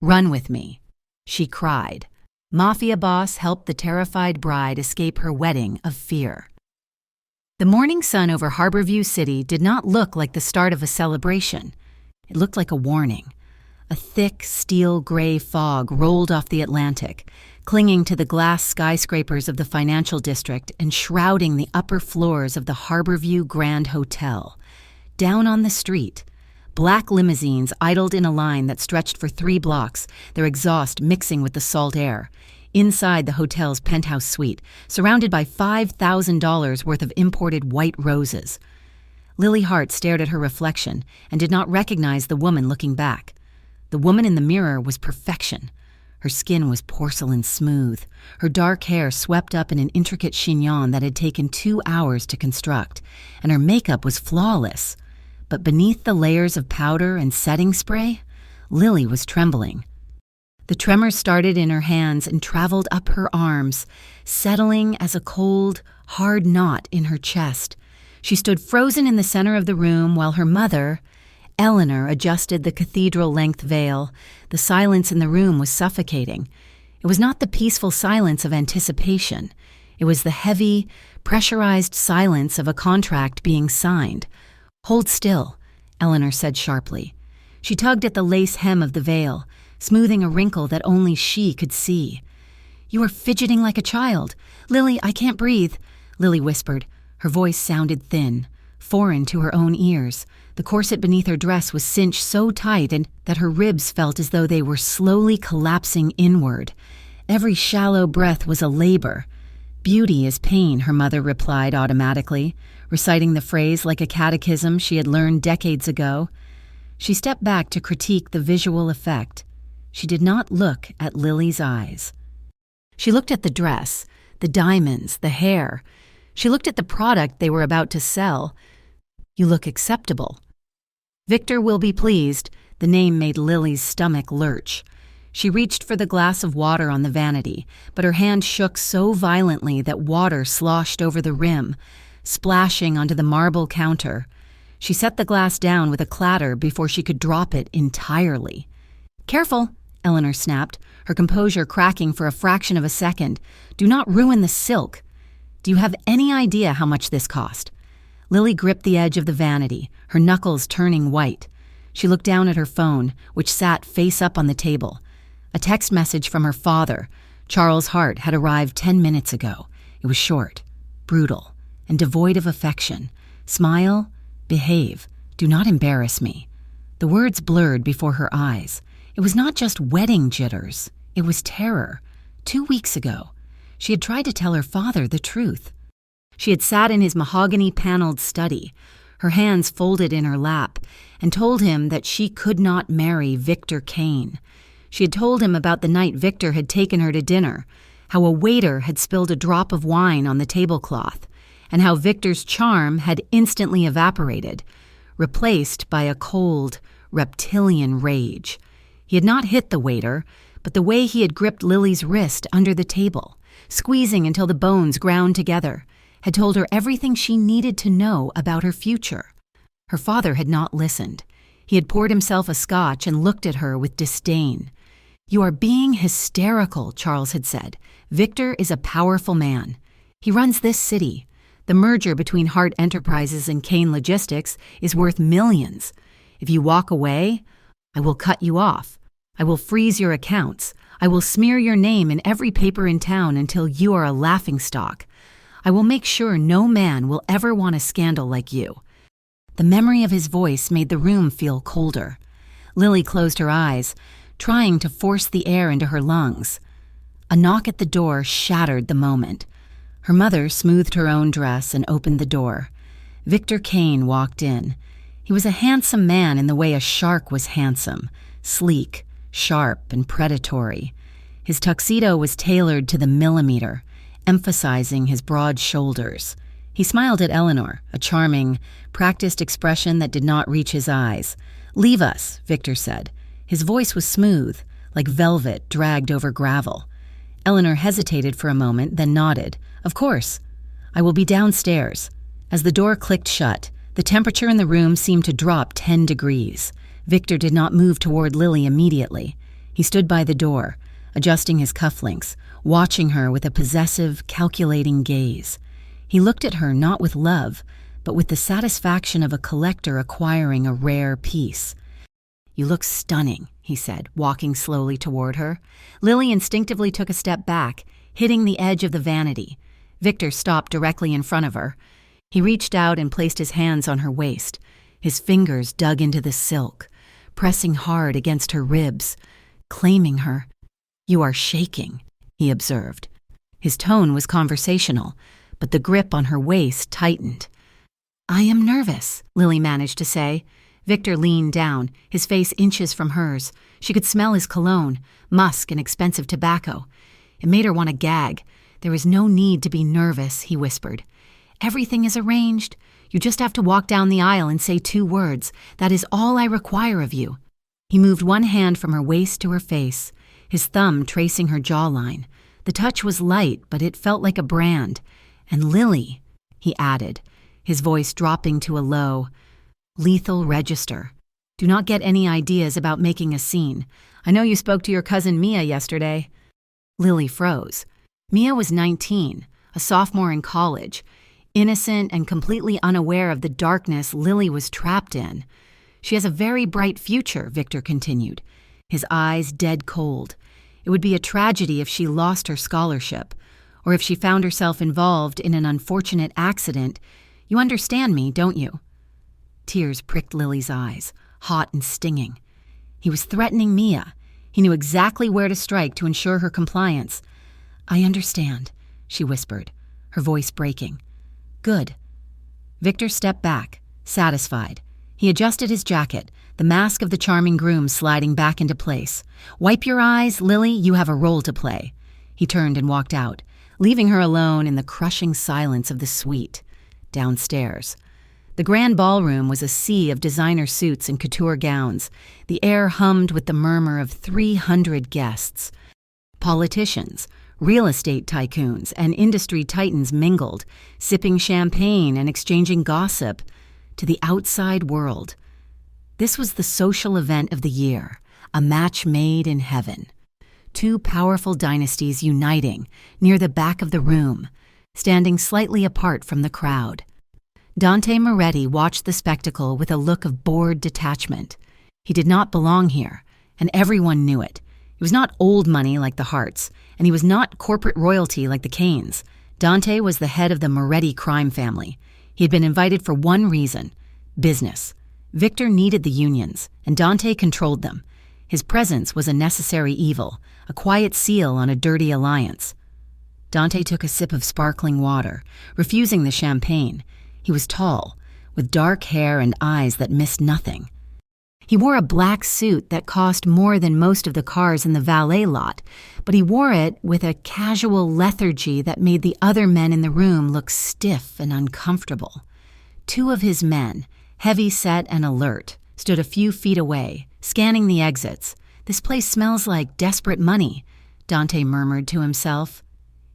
"Run with me," she cried. Mafia boss helped the terrified bride escape her wedding of fear. The morning sun over Harborview City did not look like the start of a celebration. It looked like a warning. A thick, steel-gray fog rolled off the Atlantic, clinging to the glass skyscrapers of the financial district and shrouding the upper floors of the Harborview Grand Hotel. Down on the street, black limousines idled in a line that stretched for 3 blocks, their exhaust mixing with the salt air. Inside the hotel's penthouse suite, surrounded by $5,000 worth of imported white roses. Lily Hart stared at her reflection and did not recognize the woman looking back. The woman in the mirror was perfection. Her skin was porcelain smooth, her dark hair swept up in an intricate chignon that had taken 2 hours to construct, and her makeup was flawless. But beneath the layers of powder and setting spray, Lily was trembling. The tremor started in her hands and traveled up her arms, settling as a cold, hard knot in her chest. She stood frozen in the center of the room while her mother, Eleanor, adjusted the cathedral-length veil. The silence in the room was suffocating. It was not the peaceful silence of anticipation. It was the heavy, pressurized silence of a contract being signed. "Hold still," Eleanor said sharply. She tugged at the lace hem of the veil, smoothing a wrinkle that only she could see. "You are fidgeting like a child. Lily, I can't breathe," Lily whispered. Her voice sounded thin, foreign to her own ears. The corset beneath her dress was cinched so tight that her ribs felt as though they were slowly collapsing inward. Every shallow breath was a labor. "Beauty is pain," her mother replied automatically, reciting the phrase like a catechism she had learned decades ago. She stepped back to critique the visual effect. She did not look at Lily's eyes. She looked at the dress, the diamonds, the hair. She looked at the product they were about to sell. "You look acceptable." "Victor will be pleased." The name made Lily's stomach lurch. She reached for the glass of water on the vanity, but her hand shook so violently that water sloshed over the rim, splashing onto the marble counter. She set the glass down with a clatter before she could drop it entirely. "Careful," Eleanor snapped, her composure cracking for a fraction of a second. "Do not ruin the silk." "Do you have any idea how much this cost?" Lily gripped the edge of the vanity, her knuckles turning white. She looked down at her phone, which sat face up on the table. A text message from her father, Charles Hart, had arrived 10 minutes ago. It was short, brutal, and devoid of affection. "Smile, behave, do not embarrass me." The words blurred before her eyes. It was not just wedding jitters. It was terror. 2 weeks ago, she had tried to tell her father the truth. She had sat in his mahogany-paneled study, her hands folded in her lap, and told him that she could not marry Victor Kane. She had told him about the night Victor had taken her to dinner, how a waiter had spilled a drop of wine on the tablecloth, and how Victor's charm had instantly evaporated, replaced by a cold, reptilian rage. He had not hit the waiter, but the way he had gripped Lily's wrist under the table, squeezing until the bones ground together, had told her everything she needed to know about her future. Her father had not listened. He had poured himself a scotch and looked at her with disdain. "You are being hysterical," Charles had said. "Victor is a powerful man. He runs this city. The merger between Hart Enterprises and Kane Logistics is worth millions. If you walk away, I will cut you off. I will freeze your accounts. I will smear your name in every paper in town until you are a laughingstock. I will make sure no man will ever want a scandal like you." The memory of his voice made the room feel colder. Lily closed her eyes, trying to force the air into her lungs. A knock at the door shattered the moment. Her mother smoothed her own dress and opened the door. Victor Kane walked in. He was a handsome man in the way a shark was handsome, sleek, sharp, and predatory. His tuxedo was tailored to the millimeter, emphasizing his broad shoulders. He smiled at Eleanor, a charming, practiced expression that did not reach his eyes. "Leave us," Victor said. His voice was smooth, like velvet dragged over gravel. Eleanor hesitated for a moment, then nodded. "Of course. I will be downstairs." As the door clicked shut, the temperature in the room seemed to drop 10 degrees. Victor did not move toward Lily immediately. He stood by the door, adjusting his cufflinks, watching her with a possessive, calculating gaze. He looked at her not with love, but with the satisfaction of a collector acquiring a rare piece. "You look stunning," he said, walking slowly toward her. Lily instinctively took a step back, hitting the edge of the vanity. Victor stopped directly in front of her. He reached out and placed his hands on her waist. His fingers dug into the silk, pressing hard against her ribs, claiming her. "You are shaking," he observed. His tone was conversational, but the grip on her waist tightened. "I am nervous," Lily managed to say. Victor leaned down, his face inches from hers. She could smell his cologne, musk and expensive tobacco. It made her want to gag. "There is no need to be nervous," he whispered. "Everything is arranged. You just have to walk down the aisle and say 2 words. That is all I require of you." He moved one hand from her waist to her face, his thumb tracing her jawline. The touch was light, but it felt like a brand. "And Lily," he added, his voice dropping to a low, lethal register. "Do not get any ideas about making a scene. I know you spoke to your cousin Mia yesterday." Lily froze. Mia was 19, a sophomore in college, innocent and completely unaware of the darkness Lily was trapped in. "She has a very bright future," Victor continued, his eyes dead cold. "It would be a tragedy if she lost her scholarship, or if she found herself involved in an unfortunate accident. You understand me, don't you?" Tears pricked Lily's eyes, hot and stinging. He was threatening Mia. He knew exactly where to strike to ensure her compliance. "I understand," she whispered, her voice breaking. "Good." Victor stepped back, satisfied. He adjusted his jacket, the mask of the charming groom sliding back into place. "Wipe your eyes, Lily, you have a role to play." He turned and walked out, leaving her alone in the crushing silence of the suite. Downstairs, the grand ballroom was a sea of designer suits and couture gowns. The air hummed with the murmur of 300 guests. Politicians, real estate tycoons, and industry titans mingled, sipping champagne and exchanging gossip to the outside world. This was the social event of the year, a match made in heaven. 2 powerful dynasties uniting near the back of the room, standing slightly apart from the crowd. Dante Moretti watched the spectacle with a look of bored detachment. He did not belong here, and everyone knew it. He was not old money like the Harts, and he was not corporate royalty like the Canes. Dante was the head of the Moretti crime family. He had been invited for one reason: business. Victor needed the unions, and Dante controlled them. His presence was a necessary evil, a quiet seal on a dirty alliance. Dante took a sip of sparkling water, refusing the champagne. He was tall, with dark hair and eyes that missed nothing. He wore a black suit that cost more than most of the cars in the valet lot, but he wore it with a casual lethargy that made the other men in the room look stiff and uncomfortable. 2 of his men, heavy-set and alert, stood a few feet away, scanning the exits. "This place smells like desperate money," Dante murmured to himself.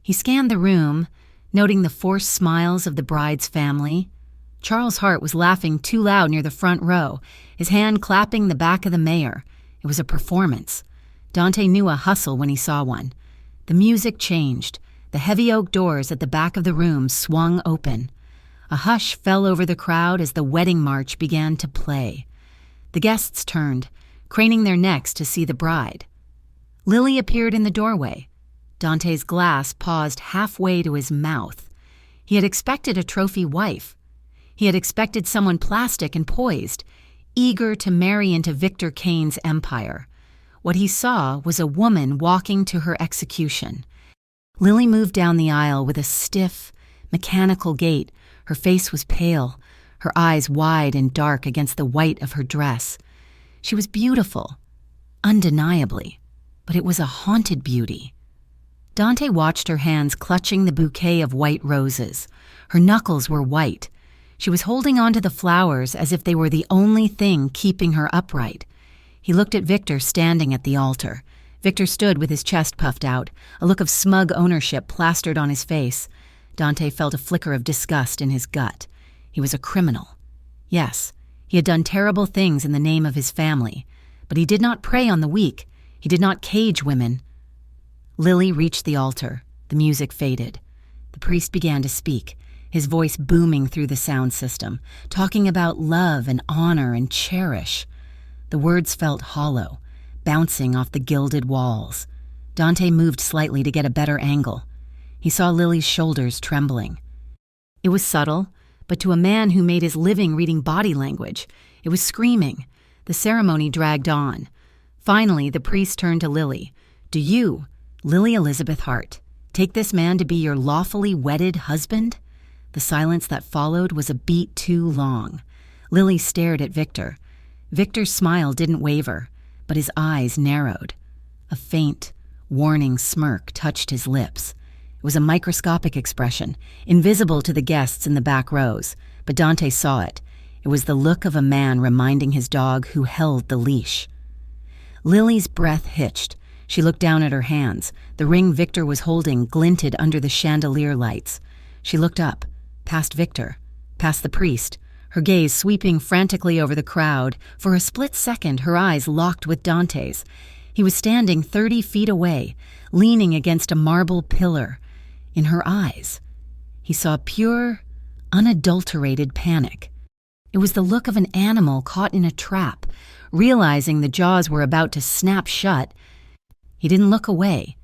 He scanned the room, noting the forced smiles of the bride's family. Charles Hart was laughing too loud near the front row, his hand clapping the back of the mayor. It was a performance. Dante knew a hustle when he saw one. The music changed. The heavy oak doors at the back of the room swung open. A hush fell over the crowd as the wedding march began to play. The guests turned, craning their necks to see the bride. Lily appeared in the doorway. Dante's glass paused halfway to his mouth. He had expected a trophy wife. He had expected someone plastic and poised, eager to marry into Victor Kane's empire. What he saw was a woman walking to her execution. Lily moved down the aisle with a stiff, mechanical gait. Her face was pale, her eyes wide and dark against the white of her dress. She was beautiful, undeniably, but it was a haunted beauty. Dante watched her hands clutching the bouquet of white roses. Her knuckles were white. She was holding onto the flowers as if they were the only thing keeping her upright. He looked at Victor standing at the altar. Victor stood with his chest puffed out, a look of smug ownership plastered on his face. Dante felt a flicker of disgust in his gut. He was a criminal. Yes, he had done terrible things in the name of his family, but he did not prey on the weak. He did not cage women. Lily reached the altar. The music faded. The priest began to speak, his voice booming through the sound system, talking about love and honor and cherish. The words felt hollow, bouncing off the gilded walls. Dante moved slightly to get a better angle. He saw Lily's shoulders trembling. It was subtle, but to a man who made his living reading body language, it was screaming. The ceremony dragged on. Finally, the priest turned to Lily. "Do you, Lily Elizabeth Hart, take this man to be your lawfully wedded husband?" The silence that followed was a beat too long. Lily stared at Victor. Victor's smile didn't waver, but his eyes narrowed. A faint, warning smirk touched his lips. It was a microscopic expression, invisible to the guests in the back rows, but Dante saw it. It was the look of a man reminding his dog who held the leash. Lily's breath hitched. She looked down at her hands. The ring Victor was holding glinted under the chandelier lights. She looked up, past Victor, past the priest, her gaze sweeping frantically over the crowd. For a split second, her eyes locked with Dante's. He was standing 30 feet away, leaning against a marble pillar. In her eyes, he saw pure, unadulterated panic. It was the look of an animal caught in a trap, realizing the jaws were about to snap shut. He didn't look away.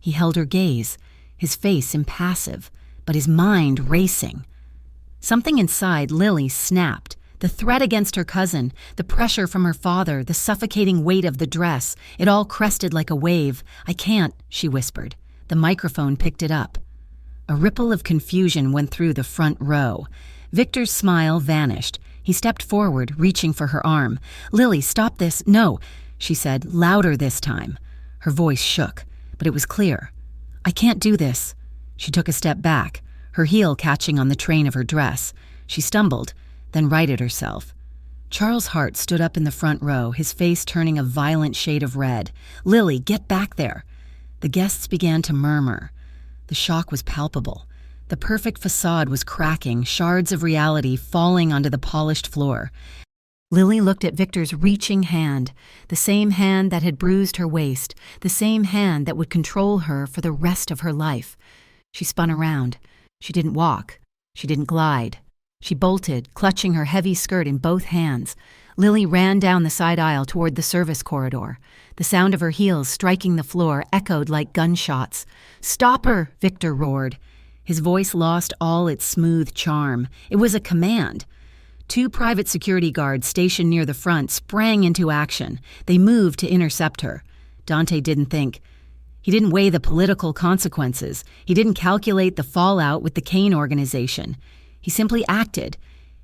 He held her gaze, his face impassive, but his mind racing. Something inside Lily snapped. The threat against her cousin, the pressure from her father, the suffocating weight of the dress, it all crested like a wave. "I can't," she whispered. The microphone picked it up. A ripple of confusion went through the front row. Victor's smile vanished. He stepped forward, reaching for her arm. "Lily, stop this." "No," she said, louder this time. Her voice shook, but it was clear. "I can't do this." She took a step back, her heel catching on the train of her dress. She stumbled, then righted herself. Charles Hart stood up in the front row, his face turning a violent shade of red. "Lily, get back there." The guests began to murmur. The shock was palpable. The perfect facade was cracking, shards of reality falling onto the polished floor. Lily looked at Victor's reaching hand, the same hand that had bruised her waist, the same hand that would control her for the rest of her life. She spun around. She didn't walk. She didn't glide. She bolted, clutching her heavy skirt in both hands. Lily ran down the side aisle toward the service corridor. The sound of her heels striking the floor echoed like gunshots. "Stop her!" Victor roared. His voice lost all its smooth charm. It was a command. 2 private security guards stationed near the front sprang into action. They moved to intercept her. Dante didn't think. He didn't weigh the political consequences. He didn't calculate the fallout with the Kane organization. He simply acted.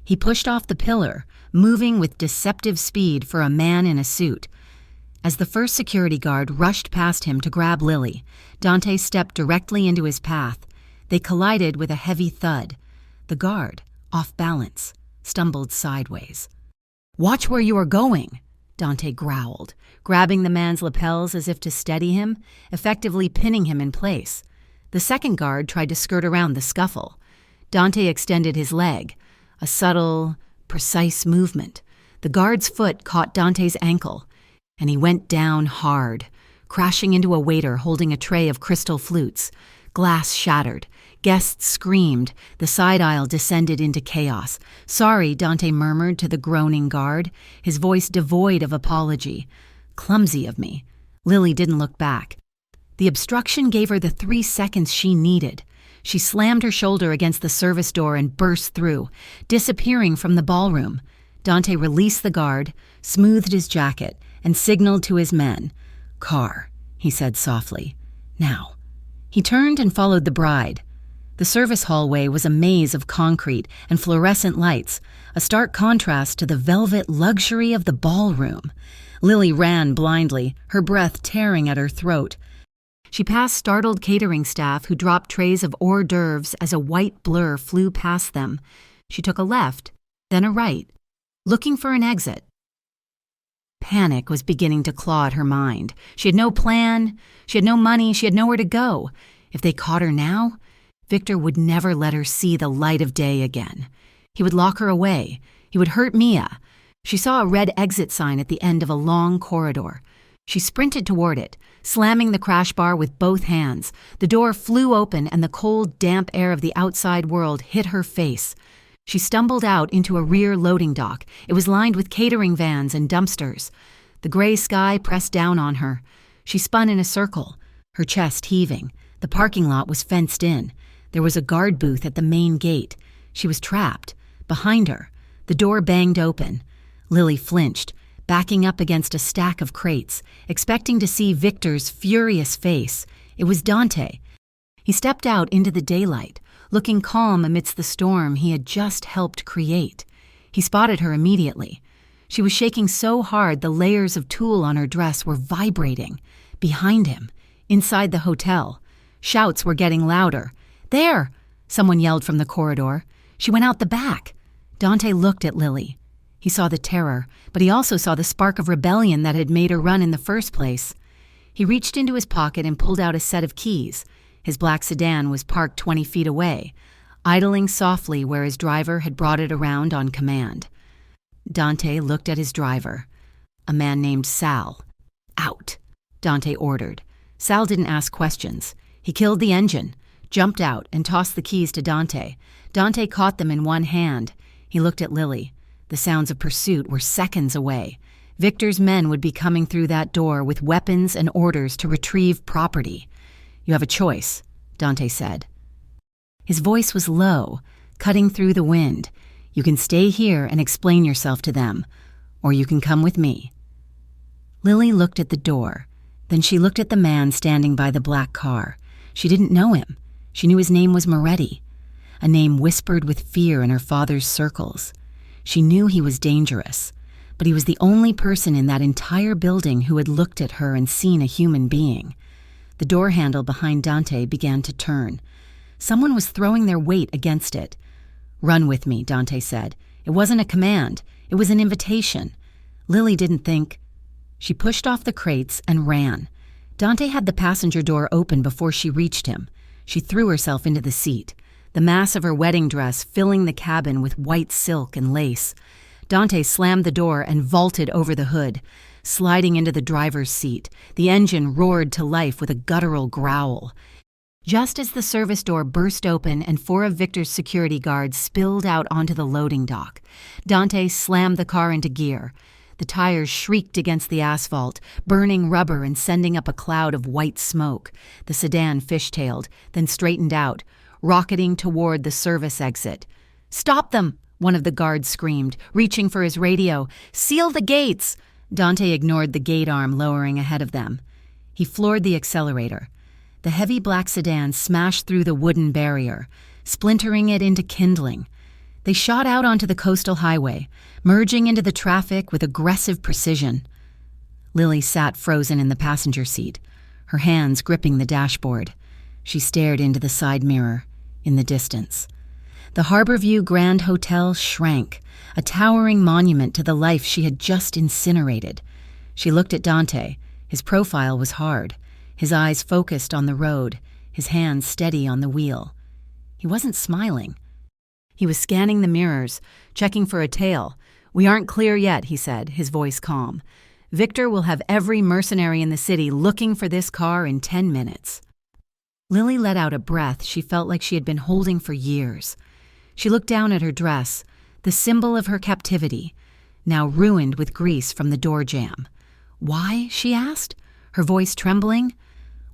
He pushed off the pillar, moving with deceptive speed for a man in a suit. As the first security guard rushed past him to grab Lily, Dante stepped directly into his path. They collided with a heavy thud. The guard, off balance, stumbled sideways. "Watch where you are going," Dante growled, grabbing the man's lapels as if to steady him, effectively pinning him in place. The second guard tried to skirt around the scuffle. Dante extended his leg, a subtle, precise movement. The guard's foot caught Dante's ankle, and he went down hard, crashing into a waiter holding a tray of crystal flutes. Glass shattered. Guests screamed. The side aisle descended into chaos. "Sorry," Dante murmured to the groaning guard, his voice devoid of apology. "Clumsy of me." Lily didn't look back. The obstruction gave her the 3 seconds she needed. She slammed her shoulder against the service door and burst through, disappearing from the ballroom. Dante released the guard, smoothed his jacket, and signaled to his men. "Car," he said softly. "Now." He turned and followed the bride. The service hallway was a maze of concrete and fluorescent lights, a stark contrast to the velvet luxury of the ballroom. Lily ran blindly, her breath tearing at her throat. She passed startled catering staff who dropped trays of hors d'oeuvres as a white blur flew past them. She took a left, then a right, looking for an exit. Panic was beginning to claw at her mind. She had no plan, she had no money, she had nowhere to go. If they caught her now, Victor would never let her see the light of day again. He would lock her away. He would hurt Mia. She saw a red exit sign at the end of a long corridor. She sprinted toward it, slamming the crash bar with both hands. The door flew open and the cold, damp air of the outside world hit her face. She stumbled out into a rear loading dock. It was lined with catering vans and dumpsters. The gray sky pressed down on her. She spun in a circle, her chest heaving. The parking lot was fenced in. There was a guard booth at the main gate. She was trapped. Behind her, the door banged open. Lily flinched, backing up against a stack of crates, expecting to see Victor's furious face. It was Dante. He stepped out into the daylight, looking calm amidst the storm he had just helped create. He spotted her immediately. She was shaking so hard the layers of tulle on her dress were vibrating. Behind him, inside the hotel, shouts were getting louder. "There!" someone yelled from the corridor. She went out the back. Dante looked at Lily. He saw the terror, but he also saw the spark of rebellion that had made her run in the first place. He reached into his pocket and pulled out a set of keys. His black sedan was parked 20 feet away, idling softly where his driver had brought it around on command. Dante looked at his driver, a man named Sal. "Out," Dante ordered. Sal didn't ask questions. He killed the engine, jumped out, and tossed the keys to Dante. Dante caught them in one hand. He looked at Lily. The sounds of pursuit were seconds away. Victor's men would be coming through that door with weapons and orders to retrieve property. "You have a choice," Dante said. His voice was low, cutting through the wind. "You can stay here and explain yourself to them, or you can come with me." Lily looked at the door. Then she looked at the man standing by the black car. She didn't know him. She knew his name was Moretti, a name whispered with fear in her father's circles. She knew he was dangerous, but he was the only person in that entire building who had looked at her and seen a human being. The door handle behind Dante began to turn. Someone was throwing their weight against it. "Run with me," Dante said. It wasn't a command. It was an invitation. Lily didn't think. She pushed off the crates and ran. Dante had the passenger door open before she reached him. She threw herself into the seat, the mass of her wedding dress filling the cabin with white silk and lace. Dante slammed the door and vaulted over the hood. Sliding into the driver's seat, the engine roared to life with a guttural growl. Just as the service door burst open and 4 of Victor's security guards spilled out onto the loading dock, Dante slammed the car into gear. The tires shrieked against the asphalt, burning rubber and sending up a cloud of white smoke. The sedan fishtailed, then straightened out, rocketing toward the service exit. "Stop them!" one of the guards screamed, reaching for his radio. "Seal the gates!" Dante ignored the gate arm lowering ahead of them. He floored the accelerator. The heavy black sedan smashed through the wooden barrier, splintering it into kindling. They shot out onto the coastal highway, merging into the traffic with aggressive precision. Lily sat frozen in the passenger seat, her hands gripping the dashboard. She stared into the side mirror, in the distance. The Harborview Grand Hotel shrank, a towering monument to the life she had just incinerated. She looked at Dante. His profile was hard, his eyes focused on the road, his hands steady on the wheel. He wasn't smiling. He was scanning the mirrors, checking for a tail. "We aren't clear yet," he said, his voice calm. "Victor will have every mercenary in the city looking for this car in 10 minutes. Lily let out a breath she felt like she had been holding for years. She looked down at her dress, the symbol of her captivity, now ruined with grease from the door jamb. "Why?" she asked, her voice trembling.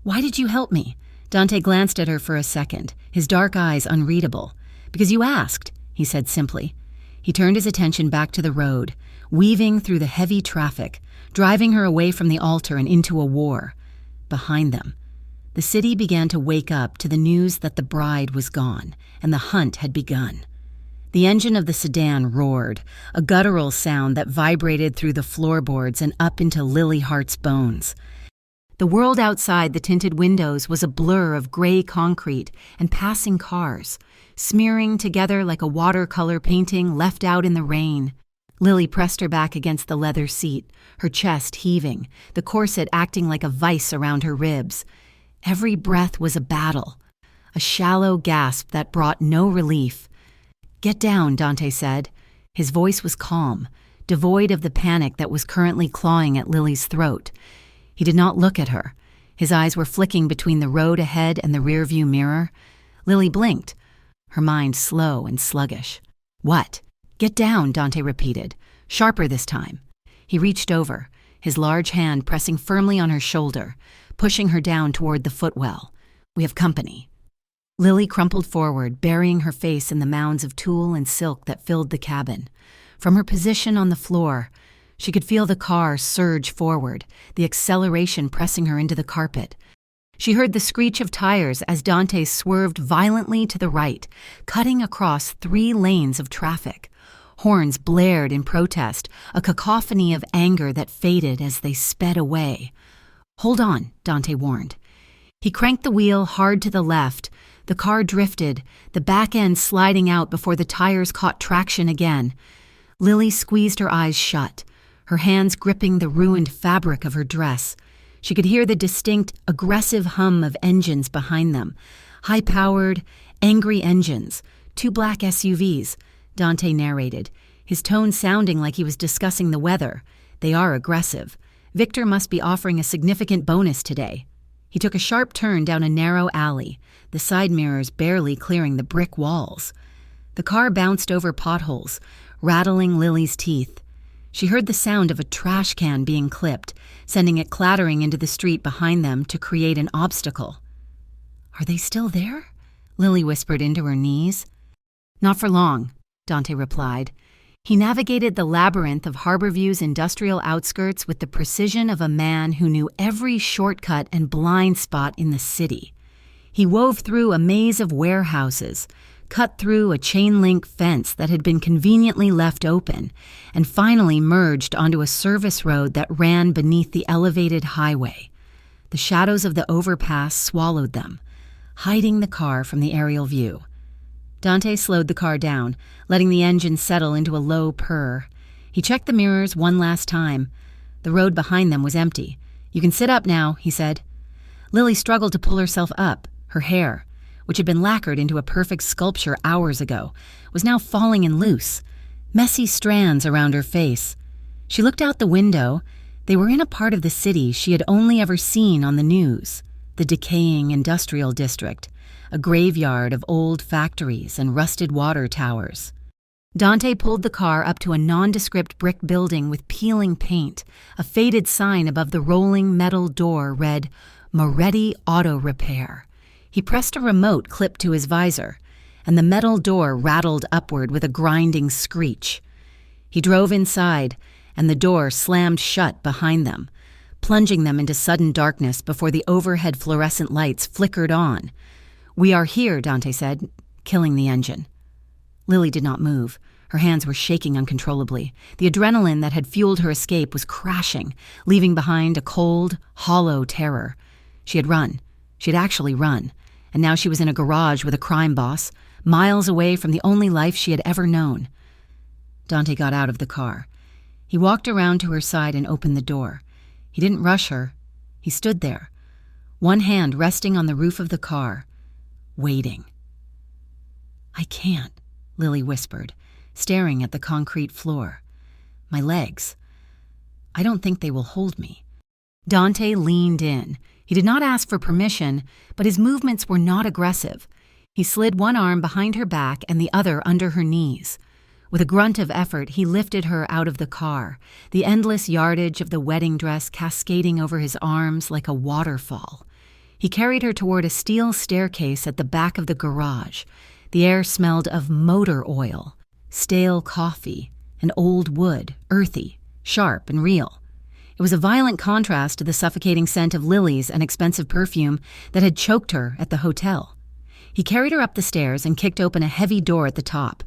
"Why did you help me?" Dante glanced at her for a second, his dark eyes unreadable. "Because you asked," he said simply. He turned his attention back to the road, weaving through the heavy traffic, driving her away from the altar and into a war. Behind them, the city began to wake up to the news that the bride was gone and the hunt had begun. The engine of the sedan roared, a guttural sound that vibrated through the floorboards and up into Lily Hart's bones. The world outside the tinted windows was a blur of gray concrete and passing cars, smearing together like a watercolor painting left out in the rain. Lily pressed her back against the leather seat, her chest heaving, the corset acting like a vice around her ribs. Every breath was a battle, a shallow gasp that brought no relief. "Get down," Dante said. His voice was calm, devoid of the panic that was currently clawing at Lily's throat. He did not look at her. His eyes were flicking between the road ahead and the rearview mirror. Lily blinked, her mind slow and sluggish. "What?" "Get down," Dante repeated, sharper this time. He reached over, his large hand pressing firmly on her shoulder, pushing her down toward the footwell. "We have company." Lily crumpled forward, burying her face in the mounds of tulle and silk that filled the cabin. From her position on the floor, she could feel the car surge forward, the acceleration pressing her into the carpet. She heard the screech of tires as Dante swerved violently to the right, cutting across 3 lanes of traffic. Horns blared in protest, a cacophony of anger that faded as they sped away. "Hold on," Dante warned. He cranked the wheel hard to the left. The car drifted, the back end sliding out before the tires caught traction again. Lily squeezed her eyes shut, her hands gripping the ruined fabric of her dress. She could hear the distinct, aggressive hum of engines behind them. High-powered, angry engines, 2 black SUVs, Dante narrated, his tone sounding like he was discussing the weather. "They are aggressive. Victor must be offering a significant bonus today." He took a sharp turn down a narrow alley, the side mirrors barely clearing the brick walls. The car bounced over potholes, rattling Lily's teeth. She heard the sound of a trash can being clipped, sending it clattering into the street behind them to create an obstacle. "Are they still there?" Lily whispered into her knees. "Not for long," Dante replied. He navigated the labyrinth of Harborview's industrial outskirts with the precision of a man who knew every shortcut and blind spot in the city. He wove through a maze of warehouses, cut through a chain-link fence that had been conveniently left open, and finally merged onto a service road that ran beneath the elevated highway. The shadows of the overpass swallowed them, hiding the car from the aerial view. Dante slowed the car down, letting the engine settle into a low purr. He checked the mirrors one last time. The road behind them was empty. "You can sit up now," he said. Lily struggled to pull herself up. Her hair, which had been lacquered into a perfect sculpture hours ago, was now falling in loose, messy strands around her face. She looked out the window. They were in a part of the city she had only ever seen on the news, the decaying industrial district, a graveyard of old factories and rusted water towers. Dante pulled the car up to a nondescript brick building with peeling paint. A faded sign above the rolling metal door read, "Moretti Auto Repair." He pressed a remote clipped to his visor, and the metal door rattled upward with a grinding screech. He drove inside, and the door slammed shut behind them, plunging them into sudden darkness before the overhead fluorescent lights flickered on. "We are here," Dante said, killing the engine. Lily did not move. Her hands were shaking uncontrollably. The adrenaline that had fueled her escape was crashing, leaving behind a cold, hollow terror. She had run. She had actually run. And now she was in a garage with a crime boss, miles away from the only life she had ever known. Dante got out of the car. He walked around to her side and opened the door. He didn't rush her. He stood there, one hand resting on the roof of the car, waiting. "I can't," Lily whispered, staring at the concrete floor. "My legs. I don't think they will hold me." Dante leaned in. He did not ask for permission, but his movements were not aggressive. He slid one arm behind her back and the other under her knees. With a grunt of effort, he lifted her out of the car, the endless yardage of the wedding dress cascading over his arms like a waterfall. He carried her toward a steel staircase at the back of the garage. The air smelled of motor oil, stale coffee, and old wood, earthy, sharp, and real. It was a violent contrast to the suffocating scent of lilies and expensive perfume that had choked her at the hotel. He carried her up the stairs and kicked open a heavy door at the top.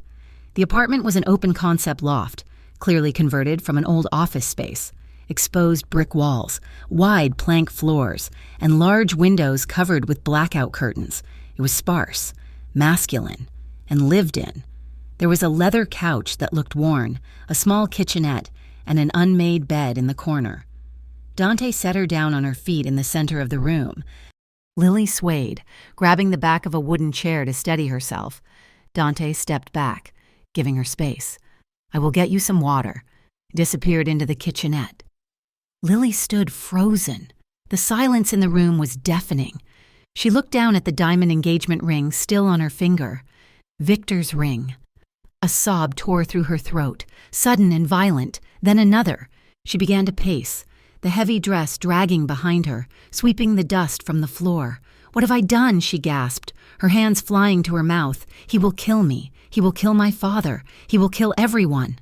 The apartment was an open-concept loft, clearly converted from an old office space. Exposed brick walls, wide plank floors, and large windows covered with blackout curtains. It was sparse, masculine, and lived in. There was a leather couch that looked worn, a small kitchenette, and an unmade bed in the corner. Dante set her down on her feet in the center of the room. Lily swayed, grabbing the back of a wooden chair to steady herself. Dante stepped back, giving her space. "I will get you some water," disappeared into the kitchenette. Lily stood frozen, The silence in the room was deafening. She looked down at the diamond engagement ring still on her finger. Victor's ring. A sob tore through her throat, sudden and violent, then another. She began to pace, the heavy dress dragging behind her, sweeping the dust from the floor. "What have I done?" she gasped, her hands flying to her mouth. "He will kill me. He will kill my father. He will kill everyone."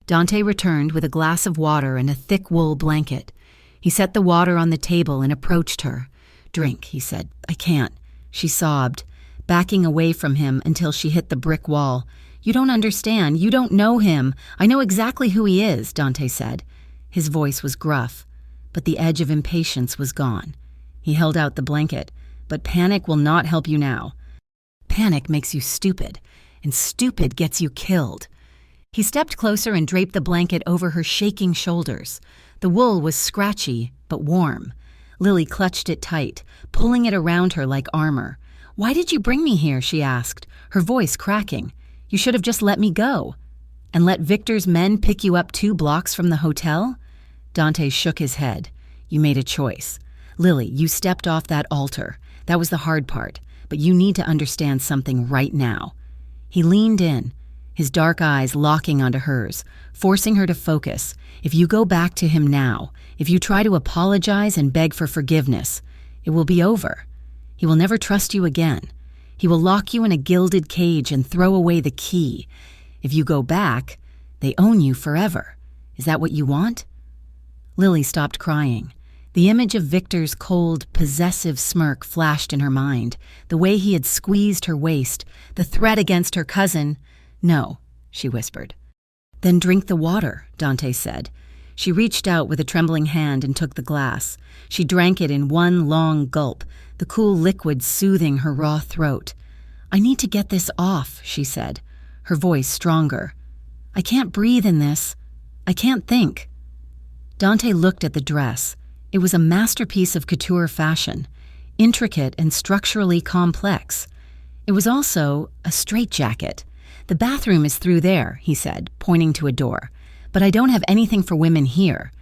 Dante returned with a glass of water and a thick wool blanket. He set the water on the table and approached her. "Drink," he said. "I can't." She sobbed, backing away from him until she hit the brick wall. "You don't understand. You don't know him. I know exactly who he is," Dante said. His voice was gruff, but the edge of impatience was gone. He held out the blanket. "But panic will not help you now. Panic makes you stupid, and stupid gets you killed." He stepped closer and draped the blanket over her shaking shoulders. The wool was scratchy, but warm. Lily clutched it tight, pulling it around her like armor. "Why did you bring me here?" she asked, her voice cracking. "You should have just let me go." "And let Victor's men pick you up 2 blocks from the hotel?" Dante shook his head. "You made a choice. Lily, you stepped off that altar. That was the hard part, but you need to understand something right now." He leaned in, his dark eyes locking onto hers, forcing her to focus. "If you go back to him now, if you try to apologize and beg for forgiveness, it will be over. He will never trust you again. He will lock you in a gilded cage and throw away the key. If you go back, they own you forever. Is that what you want?" Lily stopped crying. The image of Victor's cold, possessive smirk flashed in her mind, the way he had squeezed her waist, the threat against her cousin. "No," she whispered. "Then drink the water," Dante said. She reached out with a trembling hand and took the glass. She drank it in one long gulp, the cool liquid soothing her raw throat. "I need to get this off," she said, her voice stronger. "I can't breathe in this. I can't think." Dante looked at the dress. It was a masterpiece of couture fashion, intricate and structurally complex. It was also a straitjacket. "The bathroom is through there," he said, pointing to a door. "But I don't have anything for women here."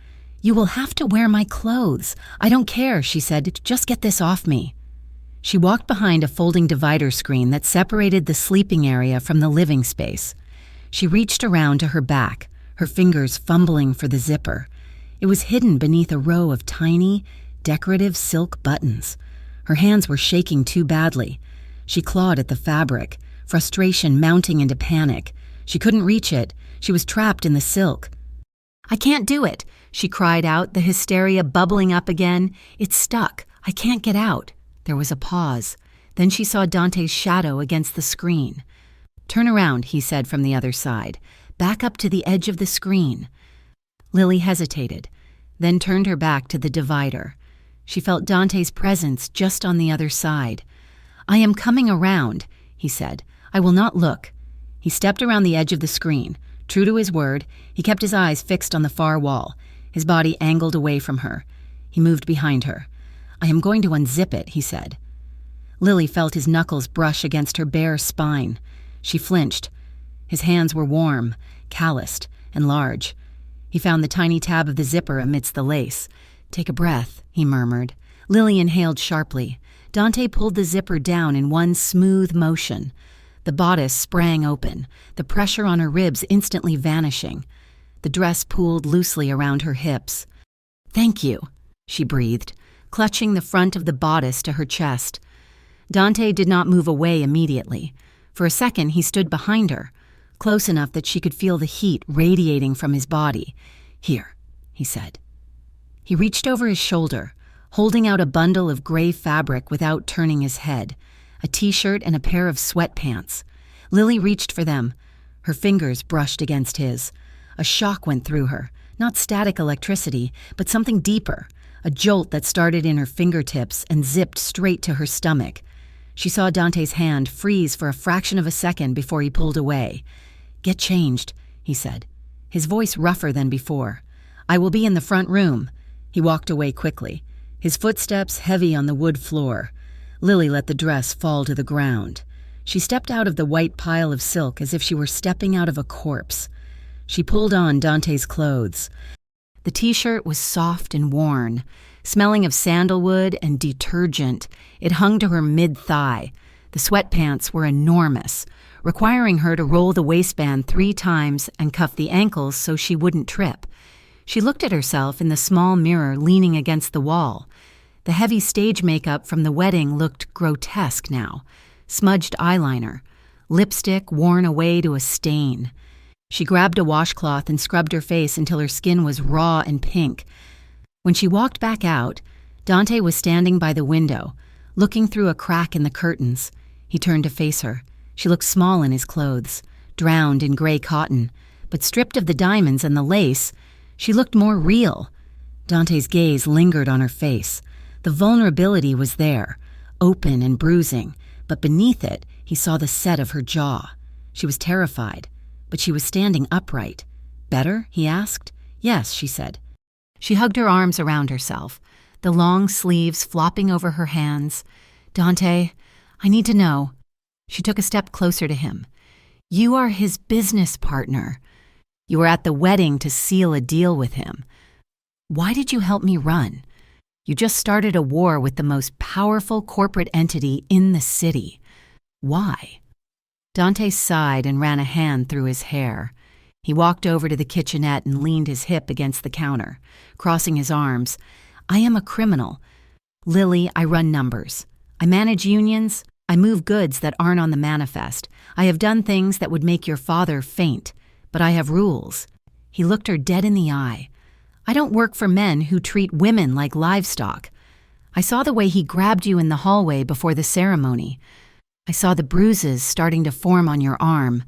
"You will have to wear my clothes." "I don't care," she said. "Just get this off me." She walked behind a folding divider screen that separated the sleeping area from the living space. She reached around to her back, her fingers fumbling for the zipper. It was hidden beneath a row of tiny, decorative silk buttons. Her hands were shaking too badly. She clawed at the fabric, frustration mounting into panic. She couldn't reach it. She was trapped in the silk. "I can't do it," she cried out, the hysteria bubbling up again. "It's stuck. I can't get out." There was a pause. Then she saw Dante's shadow against the screen. "Turn around," he said from the other side. "Back up to the edge of the screen." Lily hesitated, then turned her back to the divider. She felt Dante's presence just on the other side. "I am coming around," he said. "I will not look." He stepped around the edge of the screen. True to his word, he kept his eyes fixed on the far wall, his body angled away from her. He moved behind her. "I am going to unzip it," he said. Lily felt his knuckles brush against her bare spine. She flinched. His hands were warm, calloused, and large. He found the tiny tab of the zipper amidst the lace. "Take a breath," he murmured. Lily inhaled sharply. Dante pulled the zipper down in one smooth motion. The bodice sprang open, the pressure on her ribs instantly vanishing. The dress pooled loosely around her hips. "Thank you," she breathed, clutching the front of the bodice to her chest. Dante did not move away immediately. For a second, he stood behind her, close enough that she could feel the heat radiating from his body. "Here," he said. He reached over his shoulder, holding out a bundle of gray fabric without turning his head, a t-shirt and a pair of sweatpants. Lily reached for them. Her fingers brushed against his. A shock went through her, not static electricity, but something deeper, a jolt that started in her fingertips and zipped straight to her stomach. She saw Dante's hand freeze for a fraction of a second before he pulled away. "Get changed," he said, his voice rougher than before. "I will be in the front room." He walked away quickly, his footsteps heavy on the wood floor. Lily let the dress fall to the ground. She stepped out of the white pile of silk as if she were stepping out of a corpse. She pulled on Dante's clothes. The t-shirt was soft and worn, Smelling of sandalwood and detergent, it hung to her mid-thigh. The sweatpants were enormous, requiring her to roll the waistband 3 times and cuff the ankles so she wouldn't trip. She looked at herself in the small mirror leaning against the wall. The heavy stage makeup from the wedding looked grotesque now. Smudged eyeliner, lipstick worn away to a stain. She grabbed a washcloth and scrubbed her face until her skin was raw and pink. When she walked back out, Dante was standing by the window, looking through a crack in the curtains. He turned to face her. She looked small in his clothes, drowned in gray cotton, but stripped of the diamonds and the lace, she looked more real. Dante's gaze lingered on her face. The vulnerability was there, open and bruising, but beneath it, he saw the set of her jaw. She was terrified, but she was standing upright. "Better?" he asked. "Yes," she said. She hugged her arms around herself, the long sleeves flopping over her hands. "Dante, I need to know." She took a step closer to him. "You are his business partner. You were at the wedding to seal a deal with him. Why did you help me run? You just started a war with the most powerful corporate entity in the city. Why?" Dante sighed and ran a hand through his hair. He walked over to the kitchenette and leaned his hip against the counter, crossing his arms. "I am a criminal. Lily, I run numbers. I manage unions. I move goods that aren't on the manifest. I have done things that would make your father faint, but I have rules." He looked her dead in the eye. "I don't work for men who treat women like livestock. I saw the way he grabbed you in the hallway before the ceremony. I saw the bruises starting to form on your arm,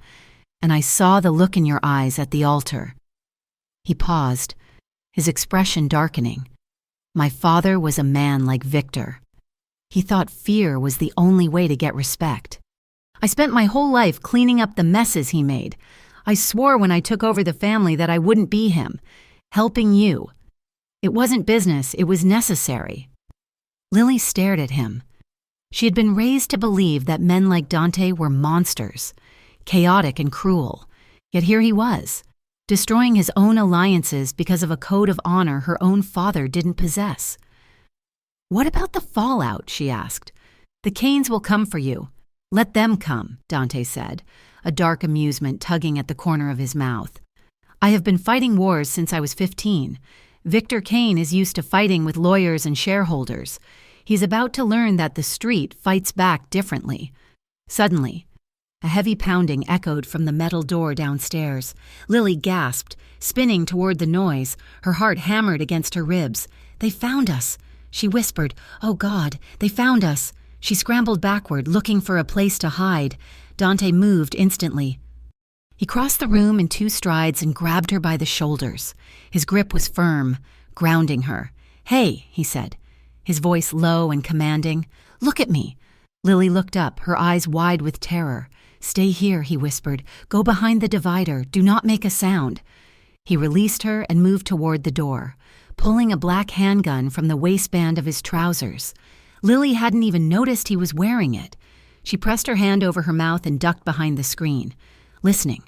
and I saw the look in your eyes at the altar." He paused, his expression darkening. "My father was a man like Victor. He thought fear was the only way to get respect. I spent my whole life cleaning up the messes he made. I swore when I took over the family that I wouldn't be him, helping you. It wasn't business, it was necessary." Lily stared at him. She had been raised to believe that men like Dante were monsters, chaotic and cruel. Yet here he was, destroying his own alliances because of a code of honor her own father didn't possess. "What about the fallout?" she asked. "The Canes will come for you. Let them come," Dante said, a dark amusement tugging at the corner of his mouth. "I have been fighting wars since I was 15. Victor Kane is used to fighting with lawyers and shareholders. He's about to learn that the street fights back differently." Suddenly, a heavy pounding echoed from the metal door downstairs. Lily gasped, spinning toward the noise, her heart hammered against her ribs. "They found us," she whispered. "Oh God, they found us." She scrambled backward, looking for a place to hide. Dante moved instantly. He crossed the room in 2 strides and grabbed her by the shoulders. His grip was firm, grounding her. "Hey," he said, his voice low and commanding. "Look at me." Lily looked up, her eyes wide with terror. "Stay here," he whispered. "Go behind the divider. Do not make a sound." He released her and moved toward the door, pulling a black handgun from the waistband of his trousers. Lily hadn't even noticed he was wearing it. She pressed her hand over her mouth and ducked behind the screen, listening.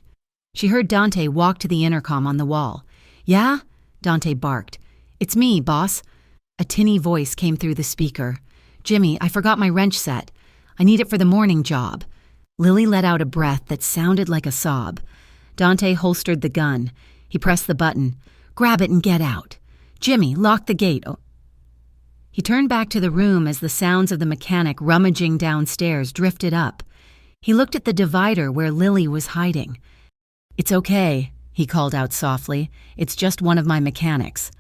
She heard Dante walk to the intercom on the wall. "Yeah?" Dante barked. "It's me, boss." A tinny voice came through the speaker. "Jimmy, I forgot my wrench set. I need it for the morning job." Lily let out a breath that sounded like a sob. Dante holstered the gun. He pressed the button. "Grab it and get out. Jimmy, lock the gate." Oh. He turned back to the room as the sounds of the mechanic rummaging downstairs drifted up. He looked at the divider where Lily was hiding. "It's okay," he called out softly. "It's just one of my mechanics."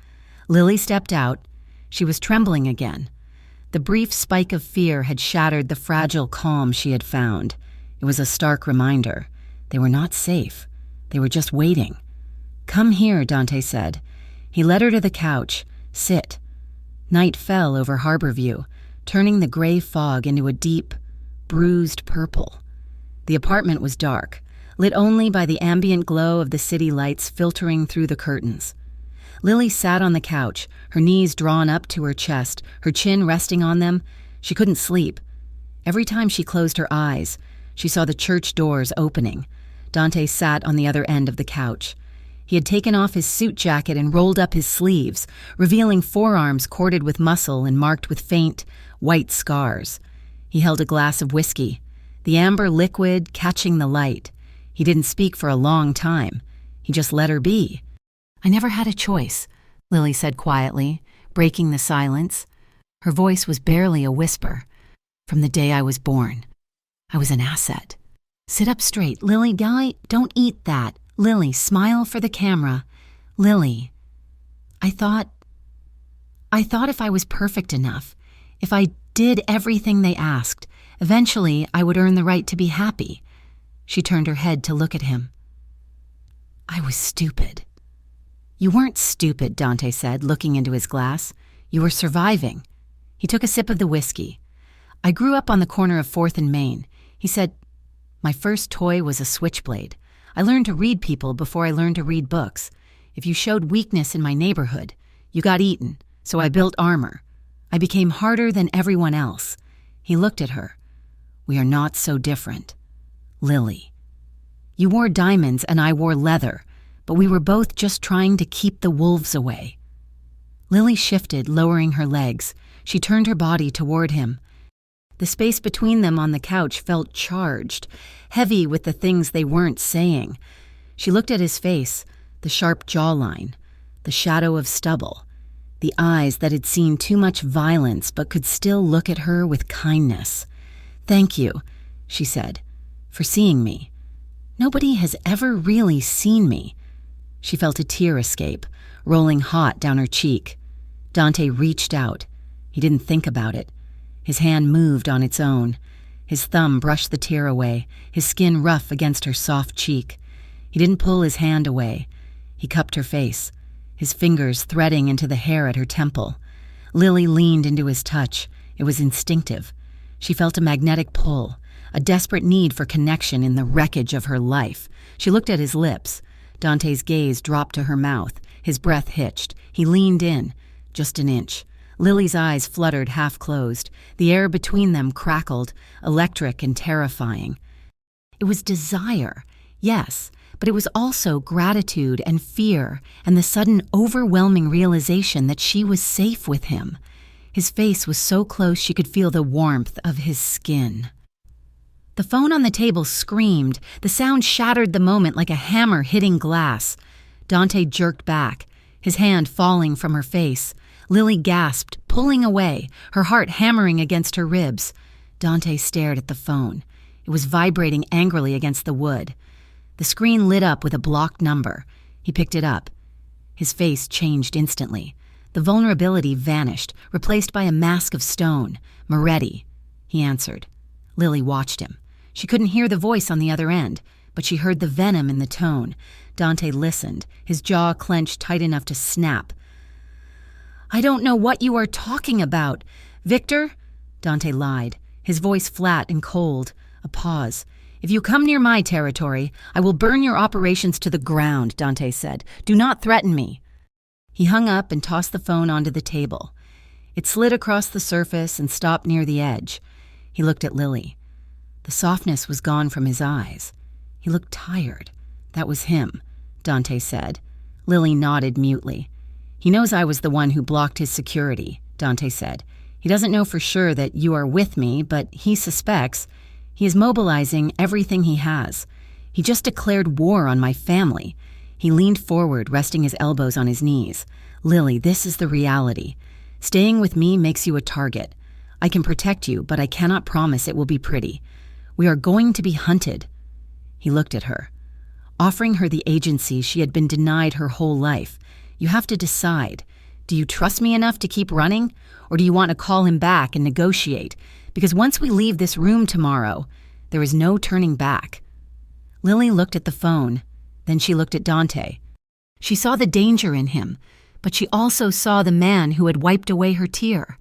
Lily stepped out. She was trembling again. The brief spike of fear had shattered the fragile calm she had found. It was a stark reminder. They were not safe. They were just waiting. "Come here," Dante said. He led her to the couch. "Sit." Night fell over Harborview, turning the gray fog into a deep, bruised purple. The apartment was dark, lit only by the ambient glow of the city lights filtering through the curtains. Lily sat on the couch, her knees drawn up to her chest, her chin resting on them. She couldn't sleep. Every time she closed her eyes, she saw the church doors opening. Dante sat on the other end of the couch. He had taken off his suit jacket and rolled up his sleeves, revealing forearms corded with muscle and marked with faint, white scars. He held a glass of whiskey, the amber liquid catching the light. He didn't speak for a long time. He just let her be. "I never had a choice," Lily said quietly, breaking the silence. Her voice was barely a whisper. "From the day I was born, I was an asset." "Sit up straight, Lily. Don't eat that. Lily, smile for the camera. Lily, I thought if I was perfect enough, if I did everything they asked, eventually I would earn the right to be happy." She turned her head to look at him. "I was stupid." "You weren't stupid," Dante said, looking into his glass. "You were surviving." He took a sip of the whiskey. "I grew up on the corner of 4th and Main." He said, "My first toy was a switchblade. I learned to read people before I learned to read books. If you showed weakness in my neighborhood, you got eaten, so I built armor. I became harder than everyone else." He looked at her. "We are not so different. Lily. You wore diamonds and I wore leather, but we were both just trying to keep the wolves away." Lily shifted, lowering her legs. She turned her body toward him. The space between them on the couch felt charged, heavy with the things they weren't saying. She looked at his face, the sharp jawline, the shadow of stubble, the eyes that had seen too much violence but could still look at her with kindness. "Thank you," she said, "for seeing me. Nobody has ever really seen me." She felt a tear escape, rolling hot down her cheek. Dante reached out. He didn't think about it. His hand moved on its own. His thumb brushed the tear away, his skin rough against her soft cheek. He didn't pull his hand away. He cupped her face, his fingers threading into the hair at her temple. Lily leaned into his touch. It was instinctive. She felt a magnetic pull, a desperate need for connection in the wreckage of her life. She looked at his lips. Dante's gaze dropped to her mouth. His breath hitched. He leaned in, just an inch. Lily's eyes fluttered half-closed. The air between them crackled, electric and terrifying. It was desire, yes, but it was also gratitude and fear and the sudden overwhelming realization that she was safe with him. His face was so close she could feel the warmth of his skin. The phone on the table screamed. The sound shattered the moment like a hammer hitting glass. Dante jerked back, his hand falling from her face. Lily gasped, pulling away, her heart hammering against her ribs. Dante stared at the phone. It was vibrating angrily against the wood. The screen lit up with a blocked number. He picked it up. His face changed instantly. The vulnerability vanished, replaced by a mask of stone. "Moretti," he answered. Lily watched him. She couldn't hear the voice on the other end, but she heard the venom in the tone. Dante listened, his jaw clenched tight enough to snap. "I don't know what you are talking about. Victor?" Dante lied, his voice flat and cold. A pause. "If you come near my territory, I will burn your operations to the ground," Dante said. "Do not threaten me." He hung up and tossed the phone onto the table. It slid across the surface and stopped near the edge. He looked at Lily. The softness was gone from his eyes. He looked tired. "That was him," Dante said. Lily nodded mutely. "He knows I was the one who blocked his security," Dante said. "He doesn't know for sure that you are with me, but he suspects. He is mobilizing everything he has. He just declared war on my family." He leaned forward, resting his elbows on his knees. "Lily, this is the reality. Staying with me makes you a target. I can protect you, but I cannot promise it will be pretty. We are going to be hunted." He looked at her, offering her the agency she had been denied her whole life. "You have to decide. Do you trust me enough to keep running, or do you want to call him back and negotiate? Because once we leave this room tomorrow, there is no turning back." Lily looked at the phone. Then she looked at Dante. She saw the danger in him, but she also saw the man who had wiped away her tear.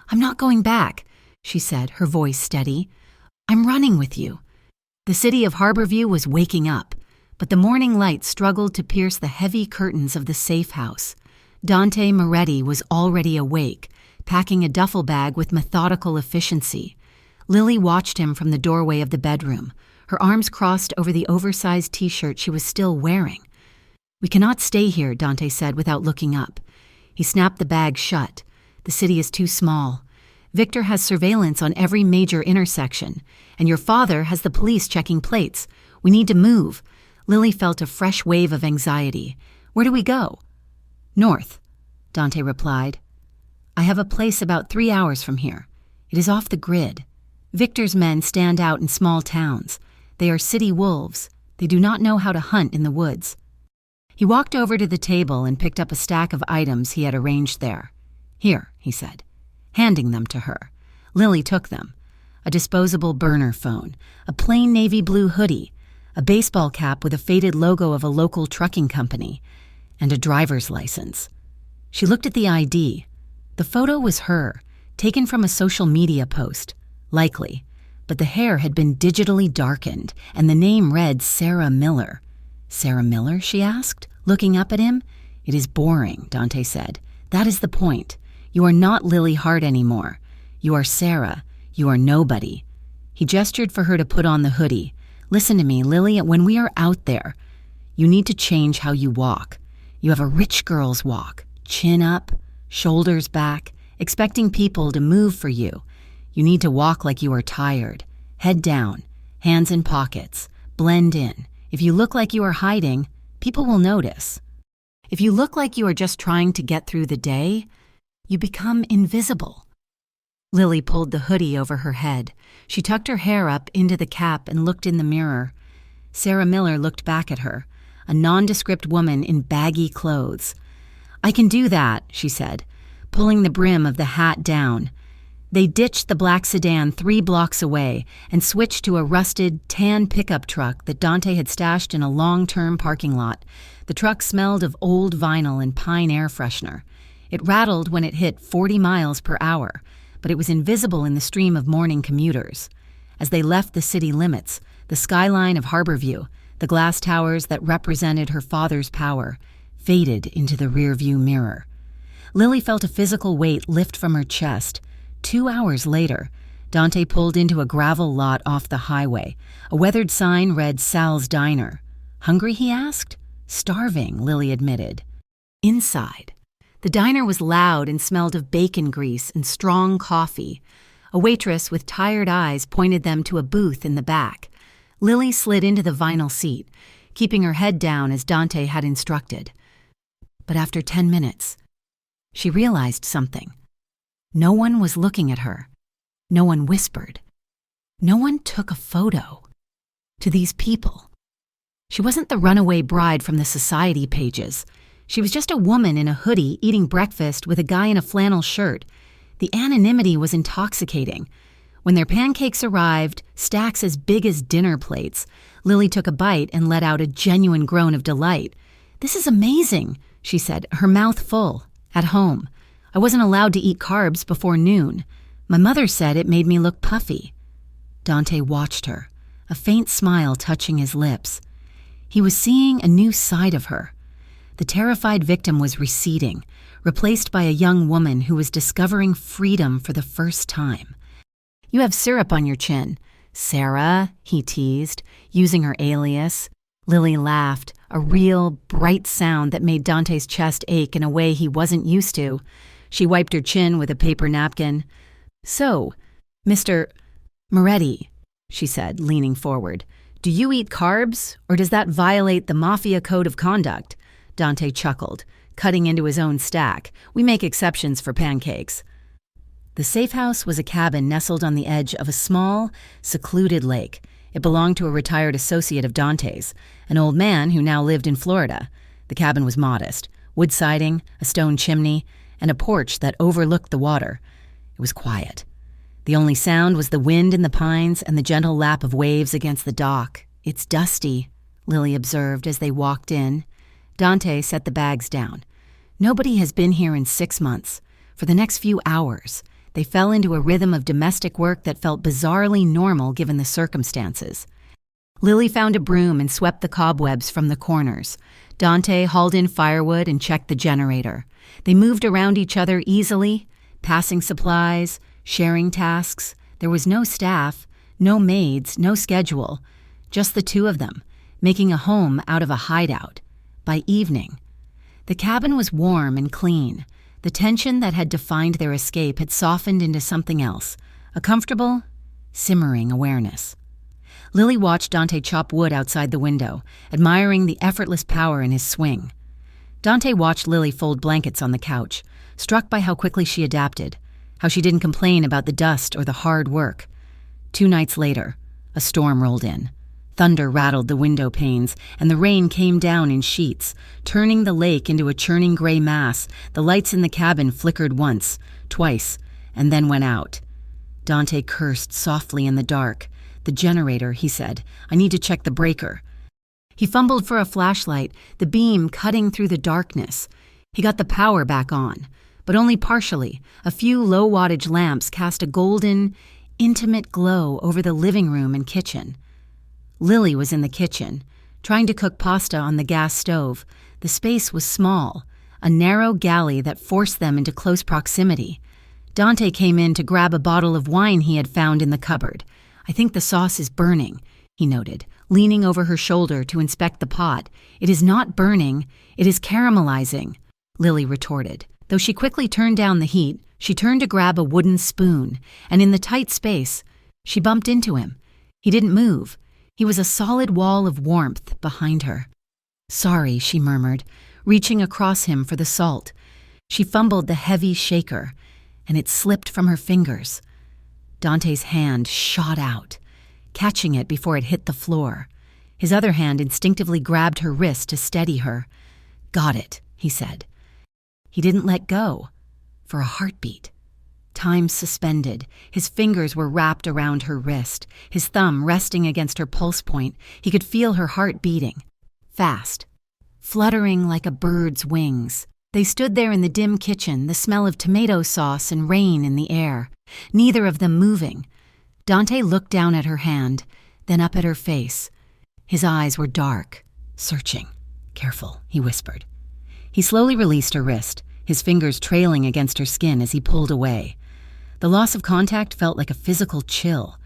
"I'm not going back," she said, her voice steady. "I'm running with you." The city of Harborview was waking up, but the morning light struggled to pierce the heavy curtains of the safe house. Dante Moretti was already awake, packing a duffel bag with methodical efficiency. Lily watched him from the doorway of the bedroom, her arms crossed over the oversized t-shirt she was still wearing. "We cannot stay here," Dante said without looking up. He snapped the bag shut. "The city is too small. Victor has surveillance on every major intersection, and your father has the police checking plates. We need to move." Lily felt a fresh wave of anxiety. "Where do we go?" "North," Dante replied. "I have a place about 3 hours from here. It is off the grid. Victor's men stand out in small towns. They are city wolves. They do not know how to hunt in the woods." He walked over to the table and picked up a stack of items he had arranged there. "Here," he said, handing them to her. Lily took them. A disposable burner phone, a plain navy blue hoodie, a baseball cap with a faded logo of a local trucking company, and a driver's license. She looked at the ID. The photo was her, taken from a social media post, likely, but the hair had been digitally darkened, and the name read Sarah Miller. "Sarah Miller?" she asked, looking up at him. "It is boring," Dante said. "That is the point. You are not Lily Hart anymore. You are Sarah. You are nobody." He gestured for her to put on the hoodie. "Listen to me, Lily, when we are out there, you need to change how you walk. You have a rich girl's walk, chin up, shoulders back, expecting people to move for you. You need to walk like you are tired, head down, hands in pockets, blend in. If you look like you are hiding, people will notice. If you look like you are just trying to get through the day, you become invisible." Lily pulled the hoodie over her head. She tucked her hair up into the cap and looked in the mirror. Sarah Miller looked back at her, a nondescript woman in baggy clothes. "I can do that," she said, pulling the brim of the hat down. They ditched the black sedan 3 blocks away and switched to a rusted, tan pickup truck that Dante had stashed in a long-term parking lot. The truck smelled of old vinyl and pine air freshener. It rattled when it hit 40 miles per hour, but it was invisible in the stream of morning commuters. As they left the city limits, the skyline of Harborview, the glass towers that represented her father's power, faded into the rearview mirror. Lily felt a physical weight lift from her chest. 2 hours later, Dante pulled into a gravel lot off the highway. A weathered sign read Sal's Diner. "Hungry?" he asked. "Starving," Lily admitted. Inside, the diner was loud and smelled of bacon grease and strong coffee. A waitress with tired eyes pointed them to a booth in the back. Lily slid into the vinyl seat, keeping her head down as Dante had instructed. But after 10 minutes, she realized something. No one was looking at her. No one whispered. No one took a photo. To these people. She wasn't the runaway bride from the society pages. She was just a woman in a hoodie eating breakfast with a guy in a flannel shirt. The anonymity was intoxicating. When their pancakes arrived, stacks as big as dinner plates, Lily took a bite and let out a genuine groan of delight. "This is amazing," she said, her mouth full. "At home. I wasn't allowed to eat carbs before noon. My mother said it made me look puffy." Dante watched her, a faint smile touching his lips. He was seeing a new side of her. The terrified victim was receding, replaced by a young woman who was discovering freedom for the first time. "You have syrup on your chin." "Sarah," he teased, using her alias. Lily laughed, a real, bright sound that made Dante's chest ache in a way he wasn't used to. She wiped her chin with a paper napkin. "So, Mr. Moretti," she said, leaning forward, "do you eat carbs, or does that violate the Mafia Code of Conduct?" Dante chuckled, cutting into his own stack. "We make exceptions for pancakes." The safe house was a cabin nestled on the edge of a small, secluded lake. It belonged to a retired associate of Dante's, an old man who now lived in Florida. The cabin was modest, wood siding, a stone chimney, and a porch that overlooked the water. It was quiet. The only sound was the wind in the pines and the gentle lap of waves against the dock. "It's dusty," Lily observed as they walked in. Dante set the bags down. "Nobody has been here in 6 months. For the next few hours, they fell into a rhythm of domestic work that felt bizarrely normal given the circumstances." Lily found a broom and swept the cobwebs from the corners. Dante hauled in firewood and checked the generator. They moved around each other easily, passing supplies, sharing tasks. There was no staff, no maids, no schedule, just the two of them, making a home out of a hideout. By evening, the cabin was warm and clean. The tension that had defined their escape had softened into something else, a comfortable, simmering awareness. Lily watched Dante chop wood outside the window, admiring the effortless power in his swing. Dante watched Lily fold blankets on the couch, struck by how quickly she adapted, how she didn't complain about the dust or the hard work. 2 nights later, a storm rolled in. Thunder rattled the window panes, and the rain came down in sheets, turning the lake into a churning gray mass. The lights in the cabin flickered once, twice, and then went out. Dante cursed softly in the dark. "The generator," he said. "I need to check the breaker." He fumbled for a flashlight, the beam cutting through the darkness. He got the power back on, but only partially. A few low-wattage lamps cast a golden, intimate glow over the living room and kitchen. Lily was in the kitchen, trying to cook pasta on the gas stove. The space was small, a narrow galley that forced them into close proximity. Dante came in to grab a bottle of wine he had found in the cupboard. "I think the sauce is burning," he noted, leaning over her shoulder to inspect the pot. "It is not burning, it is caramelizing," Lily retorted. Though she quickly turned down the heat, she turned to grab a wooden spoon, and in the tight space, she bumped into him. He didn't move. He was a solid wall of warmth behind her. "Sorry," she murmured, reaching across him for the salt. She fumbled the heavy shaker, and it slipped from her fingers. Dante's hand shot out, catching it before it hit the floor. His other hand instinctively grabbed her wrist to steady her. "Got it," he said. He didn't let go. For a heartbeat. Time suspended. His fingers were wrapped around her wrist, his thumb resting against her pulse point. He could feel her heart beating. Fast. Fluttering like a bird's wings. They stood there in the dim kitchen, the smell of tomato sauce and rain in the air, neither of them moving. Dante looked down at her hand, then up at her face. His eyes were dark, searching. "Careful," he whispered. He slowly released her wrist, his fingers trailing against her skin as he pulled away. The loss of contact felt like a physical chill.